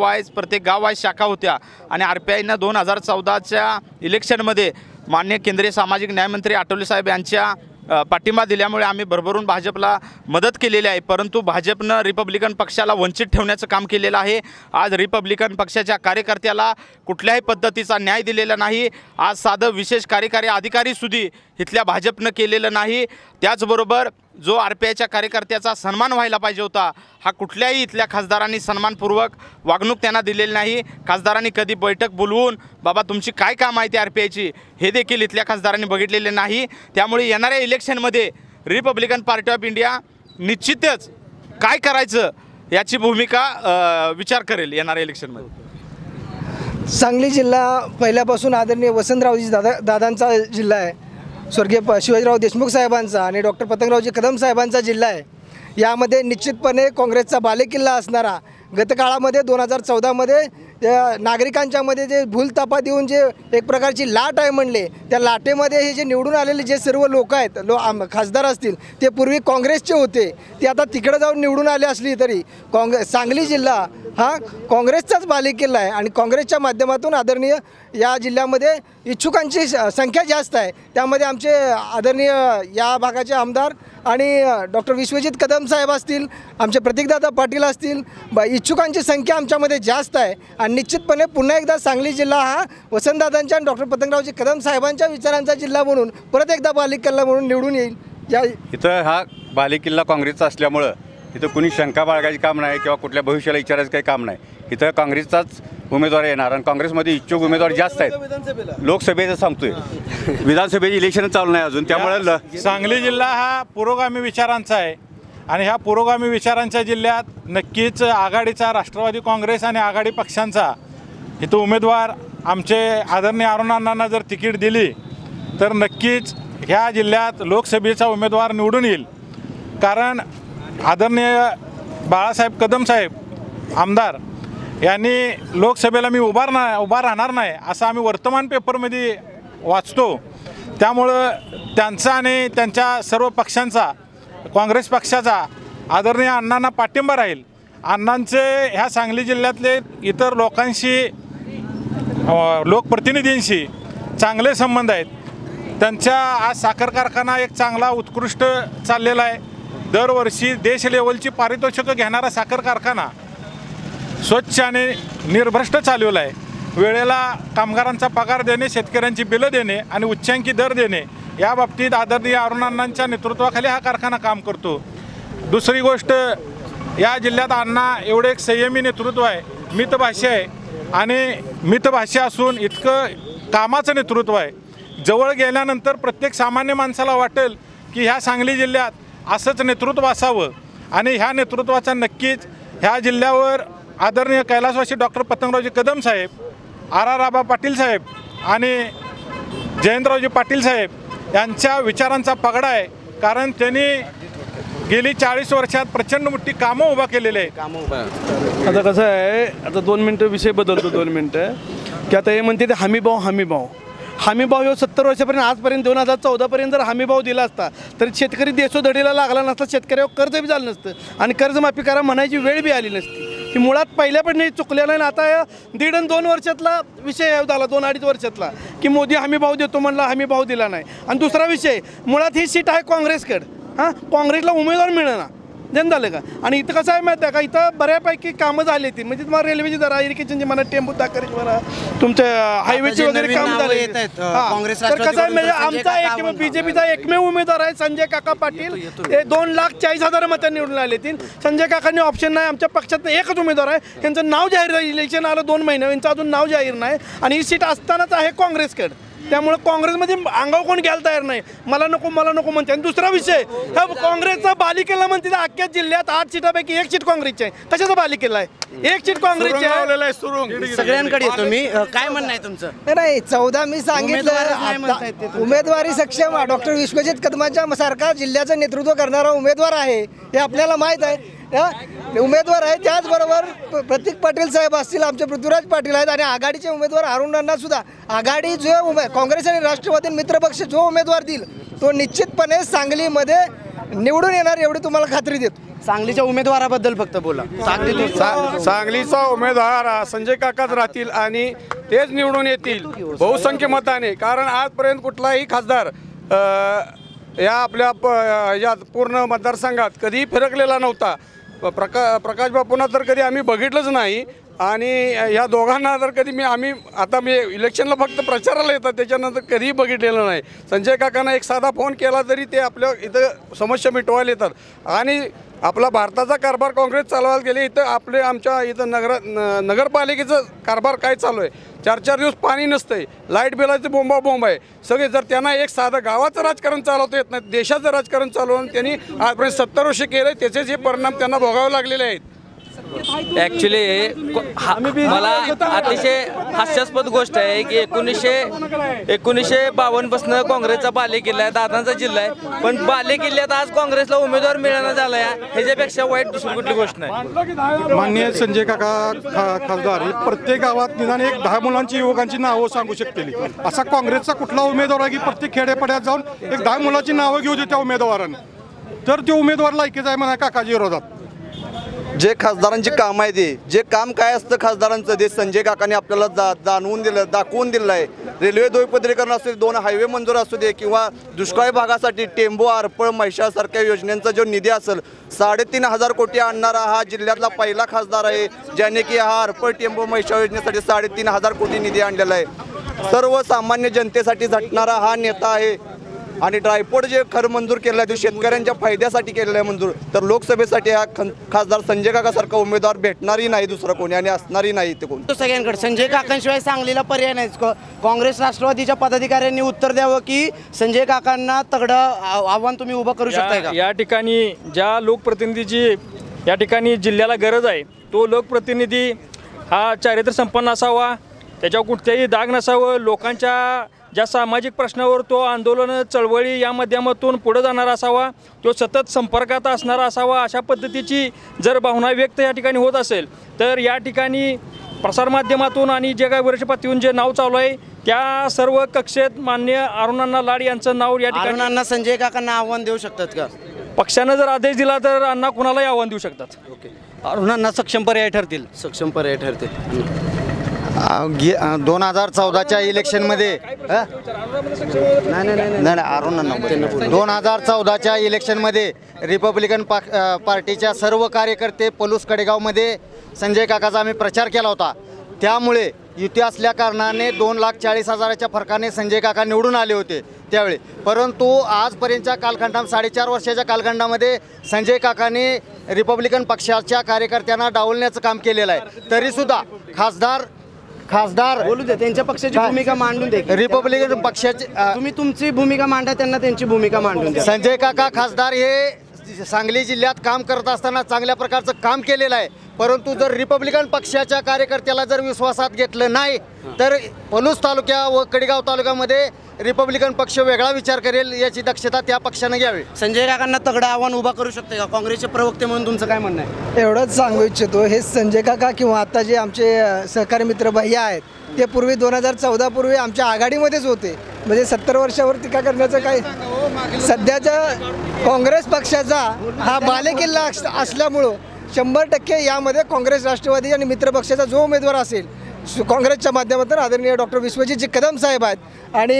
वाईज शाखा होत्या आणि RPIनं 2014च्या इलेक्शनमध्ये माननीय केंद्रीय सामाजिक न्यायमंत्री आठवले साहेब यांच्या पाठिंबा दिल्यामुळे आम्ही भरभरून भाजपला मदत केलेली आहे, परंतु भाजपनं रिपब्लिकन पक्षाला वंचित ठेवण्याचं काम केलेलं आहे। आज रिपब्लिकन पक्षाच्या कार्यकर्त्याला कुठल्याही पद्धतीचा न्याय दिलेला नाही। आज साधं विशेष कार्यकारी अधिकारीसुद्धा इथल्या भाजपनं केलेलं नाही। त्याचबरोबर जो RPIच्या कार्यकर्त्याचा सन्मान व्हायला पाहिजे होता, हा कुठल्याही इथल्या खासदारांनी सन्मानपूर्वक वागणूक त्यांना दिलेली नाही। खासदारांनी कधी बैठक बोलवून बाबा तुमची काय काम आहे ते RPIची हे देखील इथल्या खासदारांनी बघितलेले नाही। त्यामुळे येणाऱ्या इलेक्शनमध्ये रिपब्लिकन पार्टी ऑफ इंडिया निश्चितच काय करायचं याची भूमिका विचार करेल येणाऱ्या इलेक्शनमध्ये। सांगली जिल्हा पहिल्यापासून आदरणीय वसंतरावजी दादांचा जिल्हा आहे, स्वर्गीय शिवाजीराव देशमुख साहेबांचा आणि डॉक्टर पतंगरावजी कदम साहेबांचा जिल्हा आहे। यामध्ये निश्चितपणे काँग्रेसचा बालेकिल्ला असणारा गतकाळामध्ये 2014मध्ये नागरिकांच्यामध्ये जे भूलथापा देऊन जे एक प्रकारची लाट आहे म्हणले, त्या लाटेमध्ये हे जे निवडून आलेले जे सर्व लोक आहेत खासदार असतील ते पूर्वी काँग्रेसचे होते, ते आता तिकडे जाऊन निवडून आले असली तरी सांगली जिल्हा हा काँग्रेसचाच बालेकिल्ला आहे आणि काँग्रेसच्या माध्यमातून आदरणीय या जिल्ह्यामध्ये इच्छुकांची संख्या जास्त आहे। त्यामध्ये आमचे आदरणीय या भागाचे आमदार आणि डॉक्टर विश्वजित कदम साहेब असतील, आमचे प्रतीकदादा पाटील असतील, इच्छुकांची संख्या आमच्यामध्ये जास्त आहे आणि निश्चितपणे पुन्हा एकदा सांगली जिल्हा हा वसंतदादांच्या आणि डॉक्टर पतंगरावजी कदम साहेबांच्या विचारांचा जिल्हा म्हणून परत एकदा बालेकिल्ला म्हणून निवडून येईल। या इथं हा बालेकिल्ला काँग्रेसचा असल्यामुळं इथं कुणी शंका बाळगायची काम नाही किंवा कुठल्या भविष्याला विचारायचं काही काम नाही। इथं काँग्रेसचाच उमेदवार येणार आणि काँग्रेसमध्ये इच्छुक उमेदवार जास्त आहेत। लोकसभेचं सांगतोय, विधानसभेची इलेक्शन चालू नाही अजून, त्यामुळे सांगली जिल्हा हा पुरोगामी विचारांचा आहे आणि ह्या पुरोगामी विचारांच्या जिल्ह्यात नक्कीच आघाडीचा राष्ट्रवादी काँग्रेस आणि आघाडी पक्षांचा इथं उमेदवार आमचे आदरणीय अरुणांना जर तिकीट दिली तर नक्कीच ह्या जिल्ह्यात लोकसभेचा उमेदवार निवडून येईल। कारण आदरणीय बाळासाहेब कदम साहेब आमदार यांनी लोकसभेला मी उभा राहणार नाही असं आम्ही वर्तमान पेपरमध्ये वाचतो। त्यामुळं त्यांचा आणि त्यांच्या सर्व पक्षांचा काँग्रेस पक्षाचा आदरणीय अण्णांना पाठिंबा राहील। अण्णांचे ह्या सांगली जिल्ह्यातले इतर लोकांशी लोकप्रतिनिधींशी चांगले संबंध आहेत। त्यांच्या आज साखर कारखाना एक चांगला उत्कृष्ट चाललेला आहे। दरवर्षी देश लेवलची पारितोषिकं घेणारा साखर कारखाना स्वच्छ आणि निर्भ्रष्ट चालवला आहे। वेळेला कामगारांचा पगार देणे, शेतकऱ्यांची बिलं देणे आणि उच्चांकी दर देणे या बाबतीत आदरणीय अरुणांच्या नेतृत्वाखाली हा कारखाना काम करतो। दुसरी गोष्ट, या जिल्ह्यात अण्णा एवढे एक संयमी नेतृत्व आहे, मितभाषी आहे आणि मितभाषी असून इतकं कामाचं नेतृत्व आहे। जवळ गेल्यानंतर प्रत्येक सामान्य माणसाला वाटेल की ह्या सांगली जिल्ह्यात असंच नेतृत्व असावं आणि ह्या नेतृत्वाचा नक्कीच ह्या जिल्ह्यावर आदरणीय कैलासवासी डॉक्टर पतंगरावजी कदम साहेब, RR आबा पाटील साहेब आणि जयंतरावजी पाटील साहेब यांच्या विचारांचा पगडा आहे। कारण त्यांनी गेली 40 वर्षात प्रचंड मोठी कामं उभा केलेले आहे। आता कसं आहे, आता 2 मिनटं विषय बदलतो, 2 मिनटं की आता हे म्हणते ते हमीभाव हमीभाव ह्यो 70 वर्षापर्यंत आजपर्यंत 2014पर्यंत जर हमीभाव दिला असता तर शेतकरी देशोधडीला लागला नसता, शेतकऱ्यावर कर्ज बी झालं नसतं आणि कर्जमाफी करा म्हणायची वेळ बी आली नसती। ती मुळात पहिल्यापासून चुकलेलं आहे। आता 1.5 आणि 2 वर्षातला विषय झाला, 2-2.5 वर्षातला की मोदी हमीभाव देतो म्हणला, हमीभाव दिला नाही। आणि दुसरा विषय, मुळात ही सीट आहे काँग्रेसकडं, काँग्रेसला उमेदवार मिळेना, जन झालं का। आणि इथं कसं आहे माहिती आहे का, इथं बऱ्यापैकी कामं झाली ती, म्हणजे तुम्हाला रेल्वेची जरा इरिगेशनची म्हणा, टेम्पो दाखवायची म्हणा, तुमच्या हायवेची वगैरे काम झाले। तर कसं आहे म्हणजे आमचा BJPचा एकमेव उमेदवार आहे संजय काका पाटील, ते 2,40,000 मतं निवडून आले ती। संजय काकांनी ऑप्शन नाही, आमच्या पक्षात एकच उमेदवार आहे, त्यांचं नाव जाहीर झालं, इलेक्शन आलं 2 महिने, यांचं अजून नाव जाहीर नाही आणि ही सीट असतानाच आहे काँग्रेसकडे। त्यामुळे काँग्रेसमध्ये अंगावर कोण घ्यायला तयार नाही, मला नको म्हणते। आणि दुसरा विषय, हा काँग्रेसचा बालेकिल्ला म्हणते, अख्ख्या जिल्ह्यात 8 सीटापैकी 1 सीट काँग्रेसची आहे। कशाचा बालेकिल्ला आहे? 1 सीट काँग्रेसची आहे। सगळ्यांकडे येतो मी, काय म्हणणं आहे तुमचं? नाही 14 मी सांगितलं, उमेदवारी सक्षम डॉक्टर विश्वजित कदमांच्या सारखा जिल्ह्याचं नेतृत्व करणारा उमेदवार आहे हे आपल्याला माहीत आहे, उमेदवार आहे। त्याचबरोबर प्रतीक पाटील साहेब असतील, आमचे पृथ्वीराज पाटील आहेत आणि आघाडीचे उमेदवार अरुणांना सुद्धा आघाडी जो काँग्रेस आणि राष्ट्रवादी मित्रपक्ष जो उमेदवार देईल तो निश्चितपणे सांगलीमध्ये निवडून येणार एवढी तुम्हाला खात्री देतो। सांगलीच्या उमेदवाराबद्दल फक्त बोला। सांगलीचा उमेदवार संजय काकाच राहतील आणि तेच निवडून येतील बहुसंख्य मताने। कारण आजपर्यंत कुठलाही खासदार या आपल्या या पूर्ण मतदारसंघात कधीही फिरकलेला नव्हता. प्रकाश बापूंना तर कधी आम्ही बघितलंच नाही आणि या दोघांना तर कधी आम्ही इलेक्शनला फक्त प्रचाराला येतात, त्याच्यानंतर कधीही बघितलेलं नाही. संजय काकांना एक साधा फोन केला तरी ते आपल्या इथं समस्या मिटवायला येतात आणि आपला भारताचा कारभार काँग्रेस चालवायला गेले. इथं आमच्या इथं नगरपालिकेचं कारभार काय चालू आहे. 4-4 दिवस पाणी नसतंय, लाईट बिलाचे बोंब आहे सगळे. जर त्यांना एक साधं गावाचं राजकारण चालवता येत नाही, देशाचं राजकारण चालवून त्यांनी आजपर्यंत 70 वर्ष केले, त्याचे जे परिणाम त्यांना भोगावे लागलेले आहेत. ॲक्च्युली मला अतिशय हास्यास्पद गोष्ट आहे की 1952 पासून काँग्रेसचा बालेकिल्ला आहे, दादांचा जिल्हा आहे, पण बालेकिल्ल्यात आज काँग्रेसला उमेदवार मिळाला झाला आहे. ह्याच्यापेक्षा वाईट दुसरी कुठली गोष्ट नाही. माननीय संजय काका खासदार हे प्रत्येक गावात निदान 10 मुलांची युवकांची नावं सांगू शकतील. असा काँग्रेसचा कुठला उमेदवार आहे की प्रत्येक खेड्यापाड्यात जाऊन 10 मुलांची नावं घेऊ दे त्या उमेदवारानं, तर ते उमेदवार लायकीच आहे म्हणा काकाजी विरोधात. जे खासदारांची काम आहे ते जे काम काय असतं खासदारांचं ते संजय काकांनी आपल्याला जाणवून दिलं, दाखवून दिलं आहे. रेल्वे द्वैपदरीकरण असू दे, 2 हायवे मंजूर असू दे किंवा दुष्काळी भागासाठी टेंबू आरपळ म्हैसासारख्या योजनांचा जो निधी असेल 3,500 कोटी आणणारा हा जिल्ह्यातला पहिला खासदार आहे ज्याने की हा आरपळ टेंबू म्हैसा योजनेसाठी 3,500 कोटी निधी आणलेला आहे. सर्वसामान्य जनतेसाठी झटणारा हा नेता आहे आणि ड्रायपोर्ट जे खरं मंजूर केलं आहे ते शेतकऱ्यांच्या फायद्यासाठी केलेलं आहे मंजूर. तर लोकसभेसाठी हा खासदार संजय काकासारखा उमेदवार भेटणारही नाही दुसरं कोणी आणि असणारही नाही ते कोणी. सगळ्यांकडे संजय काकांशिवाय सांगलीला पर्याय नाही. काँग्रेस राष्ट्रवादीच्या पदाधिकाऱ्यांनी उत्तर द्यावं की संजय काकांना तगडं आव्हान तुम्ही उभं करू शकताय का. या ठिकाणी ज्या लोकप्रतिनिधीची या ठिकाणी जिल्ह्याला गरज आहे तो लोकप्रतिनिधी हा चारित्र्य संपन्न असावा, त्याच्यावर कुठल्याही दाग नसावं, लोकांच्या ज्या सामाजिक प्रश्नावर तो आंदोलन चळवळी या माध्यमातून पुढे जाणारा असावा, तो सतत संपर्कात असणारा असावा. अशा पद्धतीची जर भावना व्यक्त या ठिकाणी होत असेल तर या ठिकाणी प्रसारमाध्यमातून आणि जे काही वरिष्ठ पातळीवरून जे नाव चालू आहे त्या सर्व कक्षेत माननीय अरुणांना लाड यांचं नाव या ठिकाणी. अरुणांना संजय काकांना आव्हान देऊ शकतात का. पक्षानं जर आदेश दिला तर अण्णा कुणालाही आव्हान देऊ शकतात. ओके, अरुणांना सक्षम पर्याय ठरतील. 2014च्या इलेक्शनमध्ये 2014च्या इलेक्शनमध्ये रिपब्लिकन पार्टीच्या सर्व कार्यकर्ते पलूस कडेगावमध्ये संजय काकाचा आम्ही प्रचार केला होता. त्यामुळे युती असल्या कारणाने 2,40,000च्या फरकाने संजय काका निवडून आले होते त्यावेळी. परंतु आजपर्यंतच्या कालखंडात 4.5 वर्षाच्या कालखंडामध्ये संजय काकाने रिपब्लिकन पक्षाच्या कार्यकर्त्यांना डावलण्याचं काम केलेलं आहे. तरीसुद्धा खासदार बोलू दे, त्यांच्या पक्षाची भूमिका मांडून दे. रिपब्लिकन पक्षाची तुम्ही तुमची भूमिका मांडा, त्यांना त्यांची भूमिका मांडून द्या. संजय काका खासदार हे सांगली जिल्ह्यात काम करत असताना चांगल्या प्रकारचं काम केलेलं आहे. परंतु जर रिपब्लिकन पक्षाच्या कार्यकर्त्याला जर विश्वासात घेतलं नाही तर पलूस तालुक्या व कडेगाव तालुक्यामध्ये रिपब्लिकन पक्ष वेगळा विचार करेल, याची दक्षता त्या पक्षानं घ्यावी. संजय काकांना तगडं आव्हान उभा करू शकते का काँग्रेसचे प्रवक्ते म्हणून तुमचं काय म्हणणं आहे. एवढंच सांगू इच्छितो, हे संजय काका किंवा आता जे आमचे सहकारी मित्र भैया आहेत ते पूर्वी 2014 पूर्वी आमच्या आघाडीमध्येच होते. म्हणजे 70 वर्षावर टीका करण्याचं काय. सध्याच्या काँग्रेस पक्षाचा हा बालेकिल्ला असल्यामुळं 100% यामध्ये काँग्रेस राष्ट्रवादी आणि मित्र पक्षाचा जो उमेदवार असेल काँग्रेसच्या माध्यमातून आदरणीय डॉक्टर विश्वजितजी कदम साहेब आहेत आणि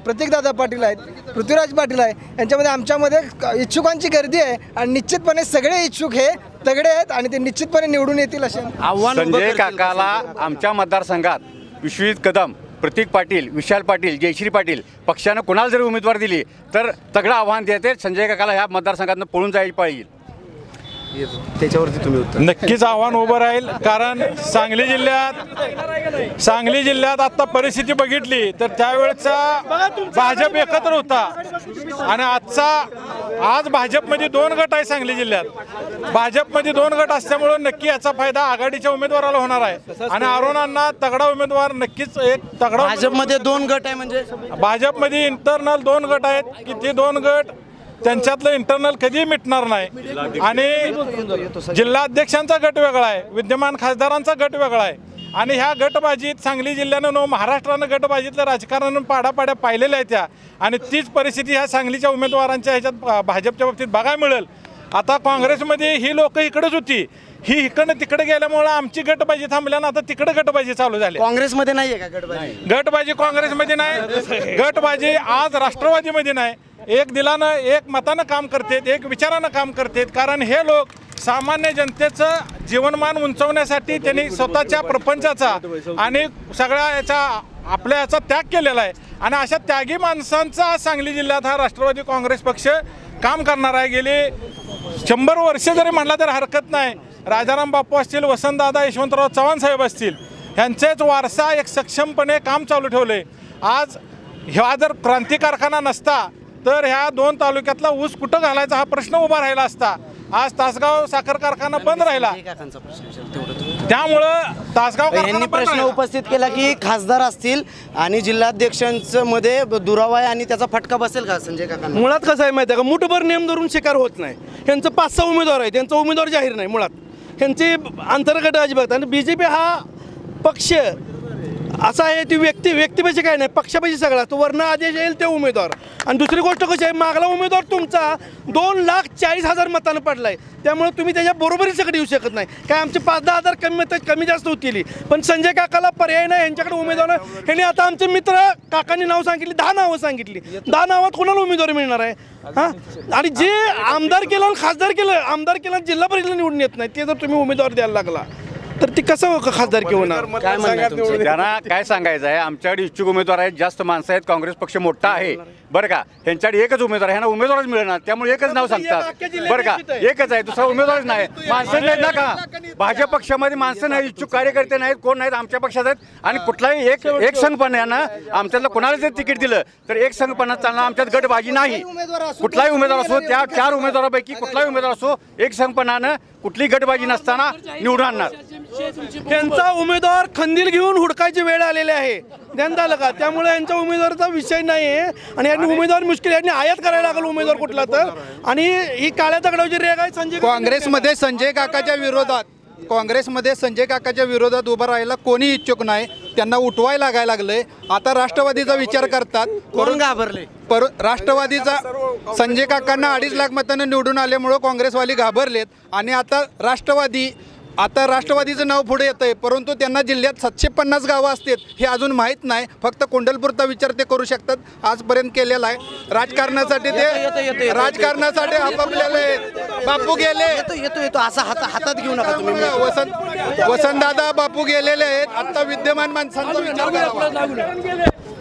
प्रतीकदादा पाटील आहेत, पृथ्वीराज पाटील आहे, यांच्यामध्ये आमच्यामध्ये इच्छुकांची गर्दी आहे आणि निश्चितपणे सगळे इच्छुक हे तगडे आहेत आणि ते निश्चितपणे निवडून येतील असे आव्हान. संजय काकाला आमच्या मतदारसंघात विश्वजित कदम, प्रतीक पाटील, विशाल पाटील, जयश्री पाटील पक्षानं कोणाला जरी उमेदवार दिली तर तगडं आव्हान देते. संजय काकाला ह्या मतदारसंघातून पळून जायला पाहिजे. त्याच्यावरती तुम्ही उत्तर. नक्कीच आव्हान उभं राहील, कारण सांगली जिल्ह्यात आता परिस्थिती बघितली तर त्यावेळेचा भाजप एकत्र होता आणि आज भाजपमध्ये 2 गट आहे. सांगली जिल्ह्यात भाजपमध्ये 2 गट असल्यामुळे नक्की याचा फायदा आघाडीच्या उमेदवाराला होणार आहे आणि अरुणांना तगडा उमेदवार नक्कीच एक तगडा. भाजपमध्ये 2 गट आहे म्हणजे भाजपमध्ये इंटरनल 2 गट आहेत की ते 2 गट त्यांच्यातलं इंटरनल कधी मिटणार नाही आणि जिल्हाध्यक्षांचा गट वेगळा आहे, विद्यमान खासदारांचा गट वेगळा आहे आणि ह्या गटबाजीत सांगली जिल्ह्यानं महाराष्ट्रानं गटबाजीतलं राजकारण पाड्या पाहिलेल्या आहेत त्या आणि तीच परिस्थिती ह्या सांगलीच्या उमेदवारांच्या ह्याच्यात भाजपच्या बाबतीत बघायला मिळेल. आता काँग्रेसमध्ये ही लोक इकडेच होती, ही इकडनं तिकडे गेल्यामुळे आमची गटबाजी थांबल्यानं आता तिकडे गटबाजी चालू झाली. काँग्रेसमध्ये नाहीये का गटबाजी. गटबाजी काँग्रेसमध्ये नाही, गटबाजी आज राष्ट्रवादीमध्ये नाही, एक दिलानं एक मतानं काम करतात, एक विचारानं काम करतात. कारण हे लोक सामान्य जनतेचं जीवनमान उंचवण्यासाठी त्यांनी स्वतःच्या प्रपंचाचा आणि सगळ्या याचा आपल्या याचा त्याग केलेला आहे. आणि अशा त्यागी माणसांचा आज सांगली जिल्ह्यात हा राष्ट्रवादी काँग्रेस पक्ष काम करणार आहे. गेली 100 वर्षे जरी म्हटलं तर हरकत नाही. राजाराम बापू असतील, वसंतदादा यशवंतराव चव्हाण साहेब असतील, ह्यांचेच वारसा एक सक्षमपणे काम चालू ठेवले. आज ह्या जर क्रांती कारखाना नसता तर ह्या 2 तालुक्यातला ऊस कुठं घालायचा हा प्रश्न उभा राहिला असता. आज तासगाव साखर कारखाना बंद राहिला. त्यामुळं तासगाव यांनी प्रश्न उपस्थित केला की खासदार असतील आणि जिल्हाध्यक्षांचं मध्ये दुरावा आहे आणि त्याचा फटका बसेल का संजय काकांना? मुळात कसं आहे माहिती आहे का, मुठभर नेम धरून शिकार होत नाही. यांचं 5-6 उमेदवार आहेत, त्यांचा उमेदवार जाहीर नाही. मुळात यांचे अंतर्गत अजिबात. आणि BJP हा पक्ष असा आहे, ती व्यक्तीपाशी काय नाही, पक्षापाशी सगळा तो वर्ण आदेश येईल ते उमेदवार. आणि दुसरी गोष्ट कशी आहे, मागला उमेदवार तुमचा 2,40,000 मतानं पडला आहे. त्यामुळे तुम्ही त्याच्या बरोबरीसाठी येऊ शकत नाही. काय आमचे 5-10 हजार कमी जास्त होतील, पण संजय काकाला पर्याय नाही. यांच्याकडे उमेदवार ह्यांनी आता आमचे मित्र काकांनी नाव सांगितली, 10 नावं सांगितली. 10 नावात कोणाला उमेदवारी मिळणार आहे? हां, आणि जे आमदार केलं आणि खासदार केलं, आमदार केलं जिल्हा परिषद निवडून येत नाही, ते जर तुम्ही उमेदवार द्यायला लागला तर ती कसं खासदारकी होणार? त्यांना काय सांगायचं आहे, आमच्याकडे इच्छुक उमेदवार आहेत, जास्त माणसं आहेत, काँग्रेस पक्ष मोठा आहे बरं का. ह्यांच्याकडे एकच उमेदवार आहे, ह्यांना उमेदवारच मिळणार, त्यामुळे एकच नाव सांगतात बरं का. एकच आहे, दुसरा उमेदवारच नाही. माणसं नाहीत ना का भाजप पक्षामध्ये? माणसं नाही, इच्छुक कार्यकर्ते नाहीत, कोण नाहीत आमच्या पक्षात आहेत. आणि कुठलाही एक संघपणानं आमच्यातलं कोणाला जर तिकीट दिलं तर एक संघपणा चालणार. आमच्यात गटबाजी नाही. कुठलाही उमेदवार असो, त्या 4 उमेदवारापैकी कुठलाही उमेदवार असो, एक संघपणानं कुठली गटबाजी नसताना निवडून आणणार. त्यांचा उमेदवार खंदील घेऊन हुडकायची वेळ आलेली आहे, ध्यान झालं का? त्यामुळे यांचा उमेदवाराचा विषय नाही आहे. आणि यांनी उमेदवार मुश्किल, यांनी आयात करायला लागलं उमेदवार कुठला तर. आणि ही काळ्या दगडाची रेग आहे. काँग्रेसमध्ये संजय काकाच्या विरोधात उभं राहायला कोणी इच्छुक नाही. त्यांना उठवायला लागायला लागलंय. आता राष्ट्रवादीचा विचार करतात, कोण घाबरले? राष्ट्रवादीचा संजय काकांना 2.5 लाख मतांना निवडून आल्यामुळं काँग्रेसवाली घाबरलेत. आणि आता राष्ट्रवादीचं नाव पुढे येतं आहे, परंतु त्यांना जिल्ह्यात 750 गावं असतात हे अजून माहीत नाही. फक्त कोंढलपूरचा विचार ते करू शकतात, आजपर्यंत केलेला आहे. राजकारणासाठी आपापल्याला बापू गेले, येतो असं हातात घेऊ नका तुम्ही. वसंतदादा बापू गेलेले आहेत. आता विद्यमान माणसांचा विचार करावा.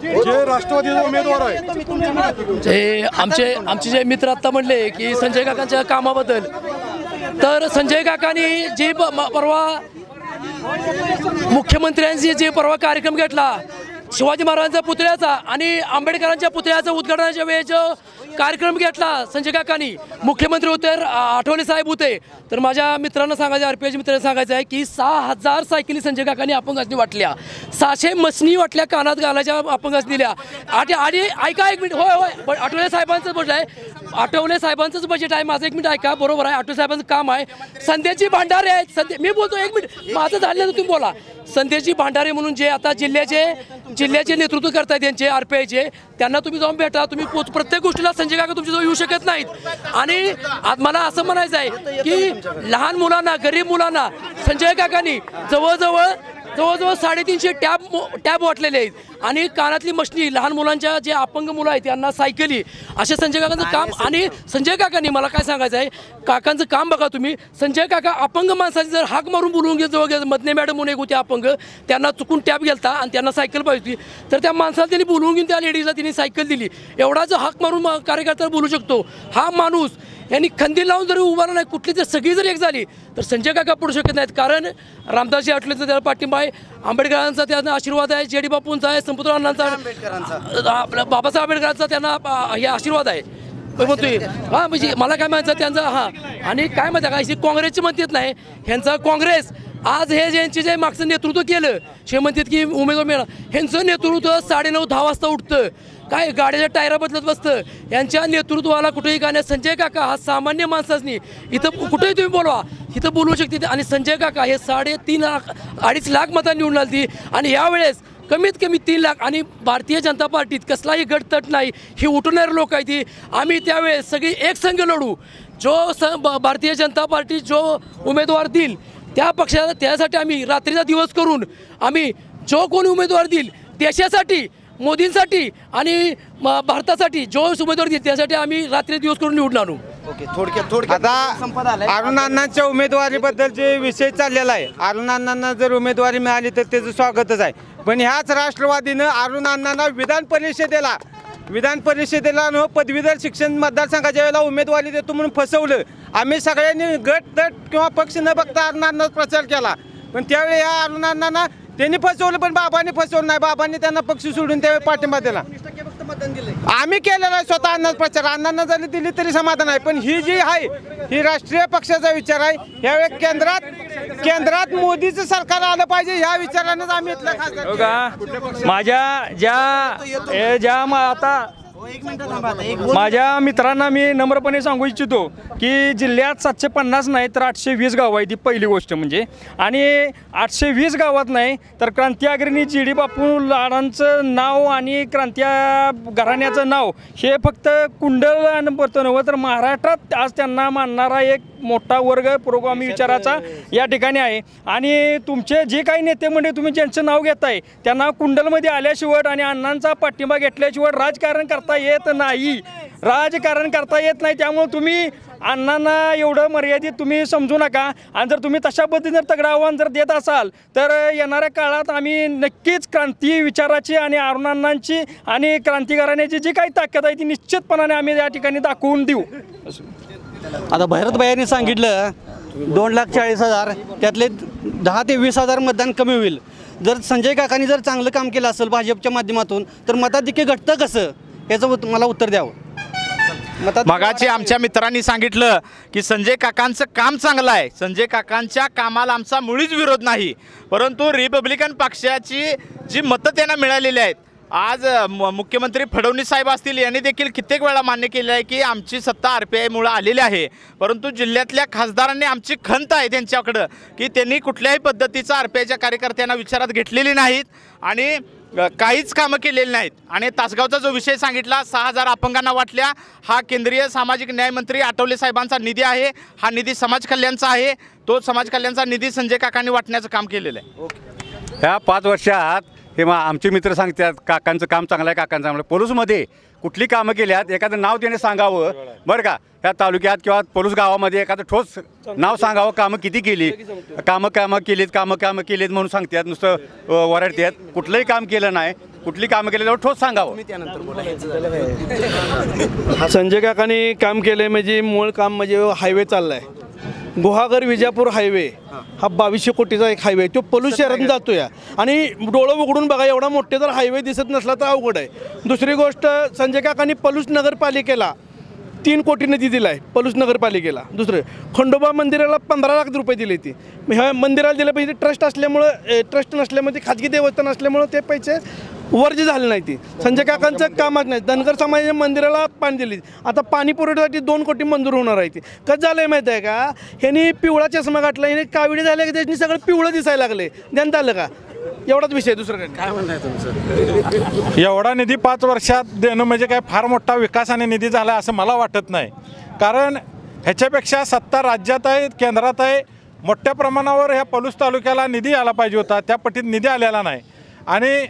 जे राष्ट्रवादीचे उमेदवार आहेत हे आमचे जे मित्र आत्ता म्हणले की संजय काकांच्या कामाबद्दल, तर संजय काकांनी जी परवा मुख्यमंत्र्यांची जे परवा कार्यक्रम घेतला शिवाजी महाराजांच्या पुतळ्याचा आणि आंबेडकरांच्या पुतळ्याचा उद्घाटनाच्या वेळेचा कार्यक्रम घेतला संजय काकांनी. मुख्यमंत्री होते, आठवले साहेब होते. तर माझ्या मित्रांना सांगायचं, RPH मित्रांना सांगायचं आहे की 6,000 सायकली संजय काकांनी अपंगासनी वाटल्या, 600 मसनी वाटल्या, कानात घालायच्या अपंगासनी दिल्या. आणि ऐका एक मिनिट, होय आठवले साहेबांचंच बजेट आहे, आठवले साहेबांचंच बजेट आहे. माझं 1 मिनिट ऐका, बरोबर आहे, आठवले साहेबांचं काम आहे. संध्याची भांडारे आहेत, मी बोलतो 1 मिनिट, माझं झालं तर तुम्ही बोला. संध्याची भांडारे म्हणून जे आता जिल्ह्याचे नेतृत्व करतायत त्यांचे RPIचे, त्यांना तुम्ही जाऊन भेटा. तुम्ही प्रत्येक गोष्टीला संजय काका तुमच्याजवळ येऊ शकत नाहीत. आणि मला असं म्हणायचं आहे की लहान मुलांना, गरीब मुलांना संजय काकांनी जवळजवळ 350 टॅब वाटलेले आहेत. आणि कानातली मशनी, लहान मुलांच्या जे अपंग मुलं आहेत त्यांना सायकली, असे संजय काकांचं काम. आणि संजय काकांनी मला काय सांगायचं आहे, काकांचं काम बघा तुम्ही. संजय काका अपंग माणसाची जर हाक मारून बोलवून घेत, जवळ मदने मॅडम म्हणून एक होते अपंग, त्यांना चुकून टॅब गेलता आणि त्यांना सायकल पाहिजे होती, तर त्या माणसाला त्यांनी बोलवून घेऊन त्या लेडीजला त्यांनी सायकल दिली. एवढा जर हाक मारून कार्यकर्ता बोलू शकतो हा माणूस, यांनी खंदील लावून जरी उभारला नाही, कुठली जर सगळी जर एक झाली तर संजय काका पडू शकत नाहीत. कारण रामदासजी आठवलेचा त्याला पाठिंबा आहे, आंबेडकरांचा त्यांना आशीर्वाद आहे, JD बापूंचा आहे, संपूर्ण अण्णांचा, आपल्या बाबासाहेब आंबेडकरांचा त्यांना हे आशीर्वाद आहे. म्हणतोय हां, म्हणजे मला काय म्हणायचं त्यांचा हां. आणि काय म्हणतात काय काँग्रेसची म्हणतात नाही, ह्यांचा काँग्रेस आज हे ज्यांचे जे मागचं नेतृत्व केलं हे म्हणतात की उमेदवार मिळाला, ह्यांचं नेतृत्व 9:30-10 वाजता उठतं, काय गाड्याच्या टायरा बदलत बसतं. यांच्या नेतृत्वाला कुठेही गाण्यात संजय काका हा सामान्य माणसासनी इथं कुठेही तुम्ही बोलवा, इथं बोलवू शकते. आणि संजय काका हे 3.5 लाख मतांनी निवडून आली. आणि यावेळेस कमीत कमी 3 लाख. आणि भारतीय जनता पार्टीत कसलाही गटतट नाही, ही उठवणारे लोक आहेत ती. आम्ही त्यावेळेस सगळी एक संघ लढू. भारतीय जनता पार्टी जो उमेदवार देईल त्या पक्षाला, त्यासाठी आम्ही रात्रीचा दिवस करून आम्ही जो कोणी उमेदवार देईल देशासाठी मोदींसाठी आणि भारतासाठी जो उमेदवार देईल त्यासाठी आम्ही रात्री दिवस करून निवडून आणू. ओके, थोडक्यात आता अरुण अण्णांच्या उमेदवारीबद्दल जे विषय चाललेला आहे, अरुण अण्णांना जर उमेदवारी मिळाली तर त्याचं स्वागतच आहे. पण ह्याच राष्ट्रवादीनं अरुण अण्णांना विधान परिषदेला पदवीधर शिक्षण मतदारसंघाच्या वेळेला उमेदवारी देतो म्हणून फसवलं. आम्ही सगळ्यांनी गट किंवा पक्ष न बघता अरुण अण्णांचा प्रचार केला. पण त्यावेळी या अरुण अण्णांना त्यांनी फसवलं, पण बाबांनी फसवलं नाही. बाबांनी त्यांना पक्ष सोडून त्यावेळी पाठिंबा दिला. आम्ही केलेला आहे स्वतः अण्णा प्रचार. अण्णांना जरी दिली तरी समाधान आहे. पण ही जी आहे ही राष्ट्रीय पक्षाचा विचार आहे. यावेळी केंद्रात मोदीचं सरकार आलं पाहिजे ह्या विचारानेच आम्ही इथल्या खासदार माझ्या मित्रांना मी नम्रपणे सांगू इच्छितो की जिल्ह्यात 750 नाही तर 820 गावं आहे. ती पहिली गोष्ट म्हणजे. आणि 820 गावात नाही तर क्रांती अग्रणी जी.डी. बापू लाडांचं नाव आणि क्रांती घराण्याचं नाव हे फक्त कुंडल पडतं नव्हतं तर महाराष्ट्रात आज त्यांना मानणारा एक मोठा वर्ग पुरोगामी विचाराचा या ठिकाणी आहे. आणि तुमचे जे काही नेते म्हणजे तुम्ही ज्यांचं नाव घेताय त्यांना कुंडलमध्ये आल्याशिवाय आणि अण्णांचा पाठिंबा घेतल्याशिवाय राजकारण करता येत नाही. त्यामुळे तुम्ही अण्णांना एवढं मर्यादित तुम्ही समजू नका. आणि जर तुम्ही तशा पद्धतीने तगडं आव्हान जर देत असाल तर येणाऱ्या काळात आम्ही नक्कीच क्रांती विचाराची आणि अरुण अण्णांची आणि क्रांती घराण्याची जी काही ताकद आहे ती निश्चितपणाने आम्ही या ठिकाणी दाखवून देऊ. आता भैरतभाईंनी सांगितलं 2,40,000 त्यातले 10 ते 20,000 मतदान कमी होईल. जर संजय काकांनी जर चांगलं काम केलं असेल भाजपच्या माध्यमातून तर मताधिक्य घटतं कसं याचं मला उत्तर द्यावं. मगाची आमच्या मित्रांनी सांगितलं की संजय काकांचं काम चांगलं आहे. संजय काकांच्या कामाला आमचा मुळीच विरोध नाही. परंतु रिपब्लिकन पक्षाची जी मतं त्यांना मिळालेली आहेत, आज मुख्यमंत्री फडणवीस साहेब असतील यांनी देखील कित्येक वेळा मान्य केलं आहे की आमची सत्ता RPI-मुळे आलेली आहे. परंतु जिल्ह्यातल्या खासदारांनी आमची खंत आहे त्यांच्याकडं की त्यांनी कुठल्याही पद्धतीचा RPIच्या कार्यकर्त्यांना विचारात घेतलेली नाहीत आणि काहीच कामं केलेली नाहीत. आणि तासगावचा जो विषय सांगितला 6,000 अपंगांना वाटल्या, हा केंद्रीय सामाजिक न्याय मंत्री आठवले साहेबांचा निधी आहे. हा निधी समाज कल्याणचा आहे. तो समाज कल्याणचा निधी संजय काकांनी वाटण्याचं काम केलेलं आहे. ह्या 5 वर्षात हे आमचे मित्र सांगतात काकांचं काम चांगलं आहे, काकांचं चांगलं आहे. पलूसमध्ये कुठली कामं केल्यात एखादं नाव त्याने सांगावं बरं का. ह्या तालुक्यात किंवा पलूस गावामध्ये एखादं ठोस नाव सांगावं कामं किती केली, कामं केलीत म्हणून सांगतात, नुसतं वरडतात. कुठलंही काम केलं नाही, कुठली कामं केली त्यावर ठोस सांगावं. संजय काकांनी काम केलं म्हणजे मूळ काम म्हणजे हायवे चालला आहे. गुहागर विजापूर हायवे हा 2200 कोटीचा एक हायवे तो पलूस शहरातून जातो या. आणि डोळं उघडून बघा एवढा मोठे जर हायवे दिसत नसला तर अवघड आहे. दुसरी गोष्ट संजय काकांनी पलूस नगरपालिकेला 3 कोटी निधी दिला आहे. पलूस नगरपालिकेला. दुसरं खंडोबा मंदिराला 15 लाख रुपये दिले. ती ह्या मंदिराला दिले पाहिजे. ट्रस्ट असल्यामुळं ट्रस्ट नसल्यामुळे खाजगी देवस्थान असल्यामुळं ते पैसे वर्ज झाले नाही. ती संजय काकांचं कामच नाही. धनगर समाजाच्या मंदिराला पाणी दिली. आता पाणी पुरवठ्यासाठी 2 कोटी मंजूर होणार आहे. ती कसं झालं आहे माहिती आहे का, ह्यांनी पिवळा चष्मा घातला, ह्याने काविडी झाले की त्यांनी सगळं पिवळं दिसायला लागले. ध्यान आलं का. एवढाच विषय, दुसरं काय म्हणणं तुमचं. एवढा निधी 5 वर्षात देणं म्हणजे काय फार मोठा विकासाने निधी झाला असं मला वाटत नाही. कारण ह्याच्यापेक्षा सत्ता राज्यात आहे, केंद्रात आहे. मोठ्या प्रमाणावर ह्या पलूस तालुक्याला निधी आला पाहिजे होता, त्या पटीत निधी आलेला नाही. आणि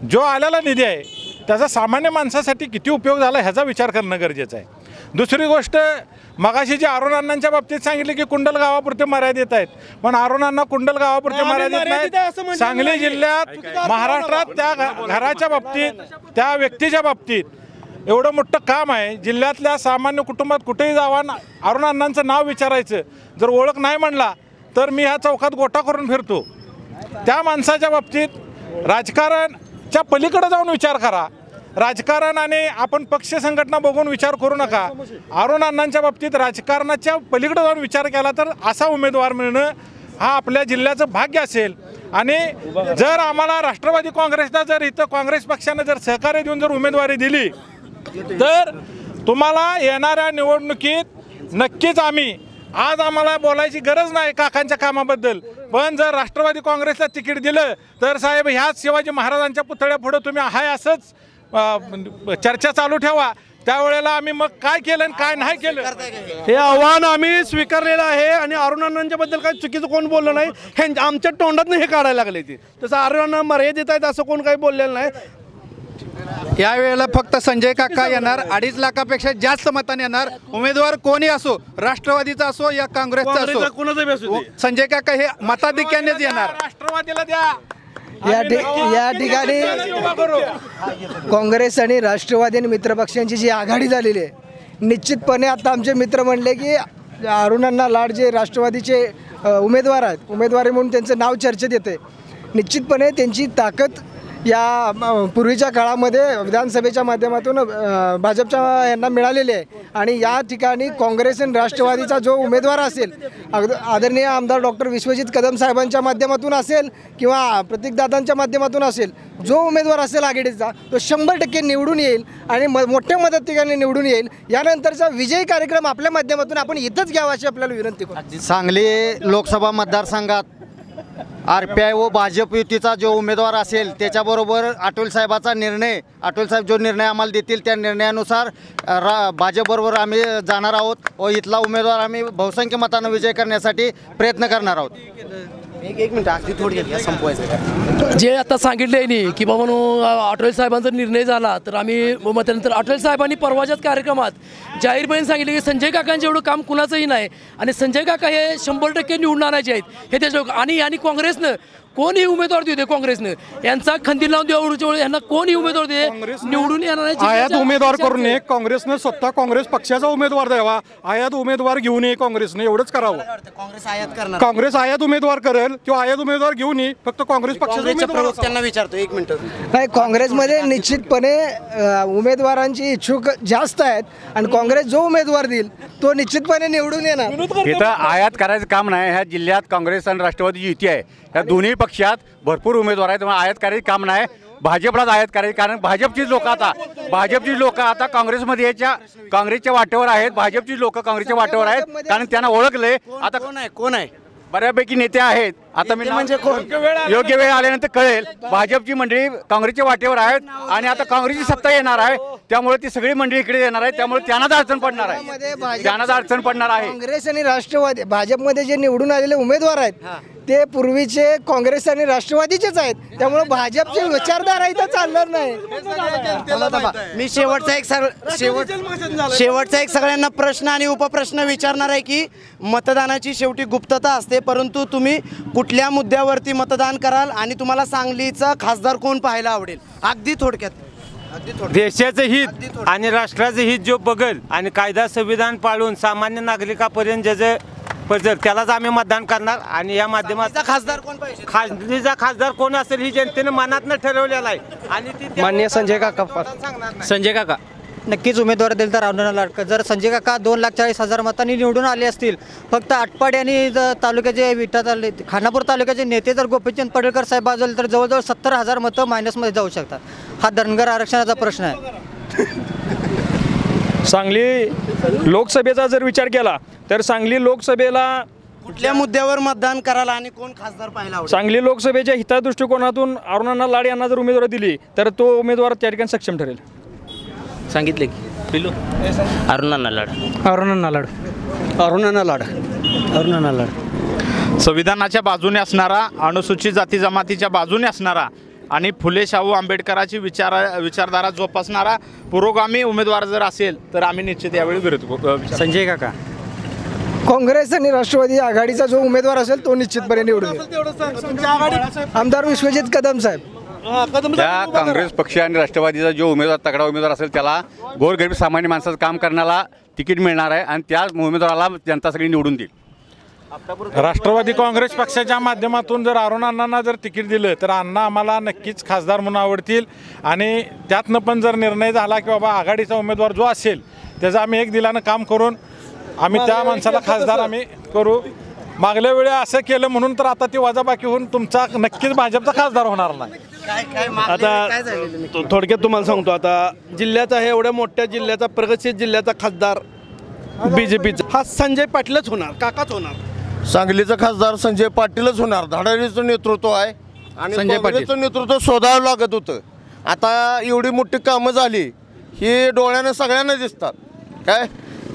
जो आलेला निधी आहे त्याचा सामान्य माणसासाठी किती उपयोग झाला ह्याचा विचार करणं गरजेचं आहे. दुसरी गोष्ट, मगाशी जे अरुण अण्णांच्या बाबतीत सांगितले की कुंडल गावापुरते मर्यादित आहेत, पण अरुण अण्णा कुंडल गावापुरते मर्यादित नाहीत. सांगली जिल्ह्यात, महाराष्ट्रात त्या घराच्या बाबतीत, त्या व्यक्तीच्या बाबतीत एवढं मोठं काम आहे. जिल्ह्यातल्या सामान्य कुटुंबात कुठेही जावा अरुण अण्णांचं नाव विचारायचं, जर ओळख नाही म्हणला तर मी ह्या चौकात गोटा करून फिरतो. त्या माणसाच्या बाबतीत राजकारणाच्या पलीकडे जाऊन विचार करा. राजकारण आणि आपण पक्ष संघटना बघून विचार करू नका. अरुण अण्णांच्या बाबतीत राजकारणाच्या पलीकडे जाऊन विचार केला तर असा उमेदवार मिळणं हा आपल्या जिल्ह्याचं भाग्य असेल. आणि जर आम्हाला राष्ट्रवादी काँग्रेसला जर इथं काँग्रेस पक्षानं जर सहकार्य देऊन जर उमेदवारी दिली तर तुम्हाला येणाऱ्या निवडणुकीत नक्कीच आज आम्हाला बोलायची गरज नाही काकांच्या कामाबद्दल, पण जर राष्ट्रवादी काँग्रेसला तिकीट दिलं तर साहेब ह्याच शिवाजी महाराजांच्या पुतळ्यापुढं तुम्ही हाय असंच चर्चा चालू ठेवा. त्यावेळेला आम्ही मग काय केलं आणि काय नाही केलं हे आव्हान आम्ही स्वीकारलेलं आहे. आणि अरुण अण्णांच्या बद्दल काही चुकीचं कोण बोललं नाही. हे आमच्या तोंडातनं हे काढायला लागले. ते तसं अरुण अण्णा मर्यादित आहेत असं कोण काही बोललेलं नाही. यावेळेला फक्त संजय काका येणार, 2.5 लाखापेक्षा जास्त मतांनी येणार. उमेदवार कोणी असो, राष्ट्रवादीचा असो या काँग्रेसचा असो, संजय काका हे मताधिक्यानेच येणार. राष्ट्रवादीला द्या. या ठिकाणी काँग्रेस आणि राष्ट्रवादी आणि मित्रपक्षांची जी आघाडी झालेली आहे, निश्चितपणे आता आमचे मित्र म्हणले की अरुणांना लाड जे राष्ट्रवादीचे उमेदवार आहेत, उमेदवारी म्हणून त्यांचं नाव चर्चेत येते. निश्चितपणे त्यांची ताकद या पूर्वीच्या काळामध्ये विधानसभेच्या माध्यमातून भाजपच्या यांना मिळालेली आहे. आणि या ठिकाणी काँग्रेस आणि राष्ट्रवादीचा जो उमेदवार असेल, आदरणीय आमदार डॉक्टर विश्वजित कदम साहेबांच्या माध्यमातून असेल किंवा प्रतीकदादांच्या माध्यमातून असेल, जो उमेदवार असेल आघाडीचा तो 100% निवडून येईल आणि मोठ्या मदतीने निवडून येईल. यानंतरचा विजयी कार्यक्रम आपल्या माध्यमातून आपण इथंच घ्यावा अशी आपल्याला विनंती करतो. सांगली लोकसभा मतदारसंघात RPI व भाजप युतीचा जो उमेदवार असेल त्याच्याबरोबर अटोल साहेबाचा निर्णय, अटोल साहेब जो निर्णय आम्हाला देतील त्या निर्णयानुसार भाजपबरोबर आम्ही जाणार आहोत व इथला उमेदवार आम्ही बहुसंख्य मतानं विजय करण्यासाठी प्रयत्न करणार आहोत. एक मिनिट अगदी थोडक्यात संपवायचं. जे आता सांगितले नाही की बाबा अटोल साहेबांचा निर्णय झाला तर आम्ही मग त्यानंतर अटोल साहेबांनी परवाच्याच कार्यक्रमात जाहीरपणे सांगितले की संजय काकांचे एवढं काम कुणाचंही नाही आणि संजय काका हे 100% निवडून आणायचे आहेत हे त्याच्या. आणि काँग्रेसनं कोणीही उमेदवार देऊ दे, काँग्रेसनं यांचा खंदील लावून देऊ, यांना कोणीही उमेदवार दे निवडून येणार आयात उमेदवार करू नये. काँग्रेसनं स्वतः काँग्रेस पक्षाचा उमेदवार द्यावा, आयात उमेदवार घेऊ नये काँग्रेसने, एवढंच करावं. काँग्रेस आयात उमेदवार करेल किंवा आयात उमेदवार घेऊ नये, फक्त काँग्रेस पक्षाचा प्रवक्त्यांना विचारतो. एक मिनिट. नाही, काँग्रेसमध्ये निश्चितपणे उमेदवारांची इच्छुक जास्त आहेत आणि काँग्रेस जो उमेदवार देईल तो निश्चितपणे निवडून येणार. इथं आयात करायचं काम नाही. ह्या जिल्ह्यात काँग्रेस आणि राष्ट्रवादीची युती आहे, या दोन्ही पक्षात भरपूर उमेदवार आहेत. त्यामुळे आयात करायचं काम नाही, भाजपलाच आयात करायची. कारण भाजपची लोक आता काँग्रेसमध्ये काँग्रेसच्या वाटेवर आहेत, भाजपची लोक काँग्रेसच्या वाटेवर आहेत. कारण त्यांना ओळखले आता कोण आहे बऱ्यापैकी नेते आहेत. आता मी म्हणजे योग्य वेळ आल्यानंतर कळेल. भाजपची मंडळी काँग्रेसच्या वाटेवर आहेत आणि आता काँग्रेसची सत्ता येणार आहे, त्यामुळे ती सगळी मंडळी इकडे येणार आहे. त्यामुळे त्यांनाच अडचण पडणार आहे. काँग्रेस आणि राष्ट्रवादी भाजपमध्ये जे निवडून आलेले उमेदवार आहेत ते पूर्वीचे काँग्रेस आणि राष्ट्रवादीचेच आहेत. त्यामुळे भाजपची विचारधारा इथं चालणार नाही. मी शेवटचा एक सगळ्यांना प्रश्न आणि उपप्रश्न विचारणार आहे की मतदानाची शेवटी गुप्तता असते, परंतु तुम्ही कुठल्या मुद्द्यावरती मतदान कराल आणि तुम्हाला सांगलीचा खासदार कोण पाहायला आवडेल? अगदी थोडक्यात. देशाचं हित आणि राष्ट्राचं हित जो बघल आणि कायदा संविधान पाळून सामान्य नागरिकापर्यंत ज्याचं पडलं त्यालाच आम्ही मतदान करणार. आणि या माध्यमाचा खासदार कोण पाहिजे, खासदारचा खासदार कोण असेल ही जनतेने मनातनं ठरवलेला आहे. आणि ती माननीय संजय काका नक्कीच उमेदवार दिल तर अरुणा लाड. जर संजय काका 2,40,000 मतांनी निवडून आले असतील, फक्त आटपाडी आणि तालुक्याचे विटा खानापूर तालुक्याचे नेते जर गोपीचंद पडळकर साहेब असेल तर जवळजवळ 70,000 मतं मायनसमध्ये जाऊ शकतात. हा धनगर आरक्षणाचा प्रश्न आहे. सांगली लोकसभेचा जर विचार केला तर सांगली लोकसभेला कुठल्या मुद्द्यावर मतदान कराल आणि कोण खासदार पाहायला आवडेल? सांगली लोकसभेच्या हितदृष्टिकोनातून अरुणांना लाड यांना जर उमेदवारी दिली तर तो उमेदवार त्या ठिकाणी सक्षम ठरेल. सांगितले की पिलू अरुणांना लाड. संविधानाच्या बाजूने असणारा, अनुसूचित जाती जमातीच्या बाजूने असणारा आणि फुले शाहू आंबेडकराची विचारधारा जोपासणारा पुरोगामी उमेदवार जर असेल तर आम्ही निश्चित यावेळी विरोध करू. संजय काका. काँग्रेस आणि राष्ट्रवादी आघाडीचा जो उमेदवार असेल तो निश्चितपणे निवडून येईल. आमदार विश्वजित कदम साहेब. त्या काँग्रेस पक्ष आणि राष्ट्रवादीचा जो तगडा उमेदवार असेल त्याला गोरगरीब सामान्य माणसाचं काम करण्याला तिकीट मिळणार आहे आणि त्या उमेदवाराला जनता सगळी निवडून देईल. राष्ट्रवादी काँग्रेस पक्षाच्या माध्यमातून जर अरुण अण्णांना जर तिकीट दिलं तर अण्णा आम्हाला नक्कीच खासदार म्हणून आवडतील. आणि त्यातनं पण जर निर्णय झाला की बाबा आघाडीचा उमेदवार जो असेल त्याचं आम्ही एक दिलानं काम करून आम्ही त्या माणसाला खासदार आम्ही करू. मागल्या वेळी असं केलं म्हणून तर आता ती वजाबाकी होऊन तुमचा नक्कीच भाजपचा खासदार होणार नाही. आता थोडक्यात तुम्हाला सांगतो, आता जिल्ह्याचा आहे एवढ्या मोठ्या जिल्ह्याचा प्रगतशील जिल्ह्याचा खासदार BJPचा हा संजय पाटीलच होणार, काकाच होणार. सांगलीचा खासदार संजय पाटीलच होणार. धडाडीचं नेतृत्व आहे आणि संजय काँग्रेसचं नेतृत्व शोधावं लागत होतं. आता एवढी मोठी कामं झाली ही डोळ्यानं सगळ्यांना दिसतात. काय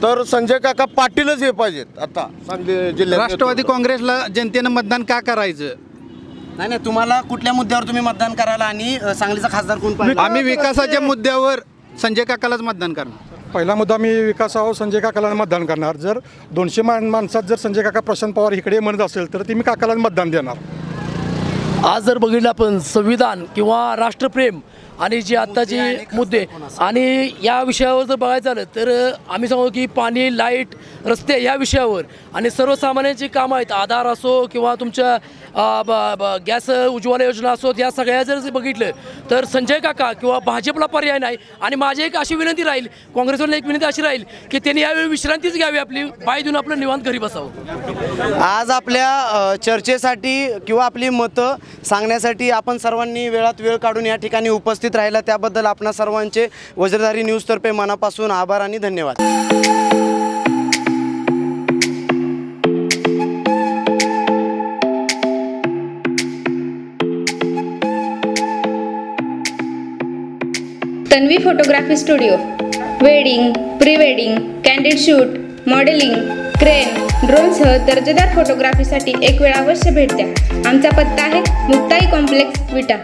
तर संजय काका पाटीलच हे पाहिजेत. आता सांगली जिल्ह्यात राष्ट्रवादी काँग्रेसला जनतेनं मतदान का करायचं? नाही, तुम्हाला कुठल्या मुद्द्यावर तुम्ही मतदान करायला आणि सांगलीचा खासदार कोण पाहिजे? आम्ही विकासाच्या मुद्द्यावर संजय काकालाच मतदान करणार. पहिला मुद्दा मी विकासावर संजय काकाला मतदान करणार. जर 200 माणसात जर संजय काका प्रशांत पवार इकडे म्हणत असेल तर ते मी काकाला मतदान देणार. आज जर बघितलं आपण संविधान किंवा राष्ट्रप्रेम आणि जे आत्ताचे मुद्दे आणि या विषयावर जर बघायचं झालं तर आम्ही सांगू की पाणी, लाईट, रस्ते या विषयावर आणि सर्वसामान्यांची कामं आहेत, आधार असो किंवा तुमच्या गॅस उज्ज्वला योजना असो, या सगळ्या जर बघितलं तर संजय काका किंवा भाजपला पर्याय नाही. आणि माझी एक अशी विनंती राहील, काँग्रेसवाल्यांना एक विनंती अशी राहील की त्यांनी यावेळी विश्रांतीच घ्यावी, आपली पाय देऊन आपलं निवांत घरी बसावं. आज आपल्या चर्चेसाठी किंवा आपली मतं सांगण्यासाठी आपण सर्वांनी वेळात वेळ काढून या ठिकाणी उपस्थित राहिला त्याबद्दल आपणा सर्वांचे वज्रधारी न्यूजतर्फे मनापासून आभार आणि धन्यवाद. Tanvi photography studio, wedding, pre wedding, candid shoot, modelling, crane, ड्रोनसह दर्जेदार फोटोग्राफीसाठी एक वेळ अवश्य भेट द्या. आमचा पत्ता आहे मुक्ताई कॉम्प्लेक्स, विटा.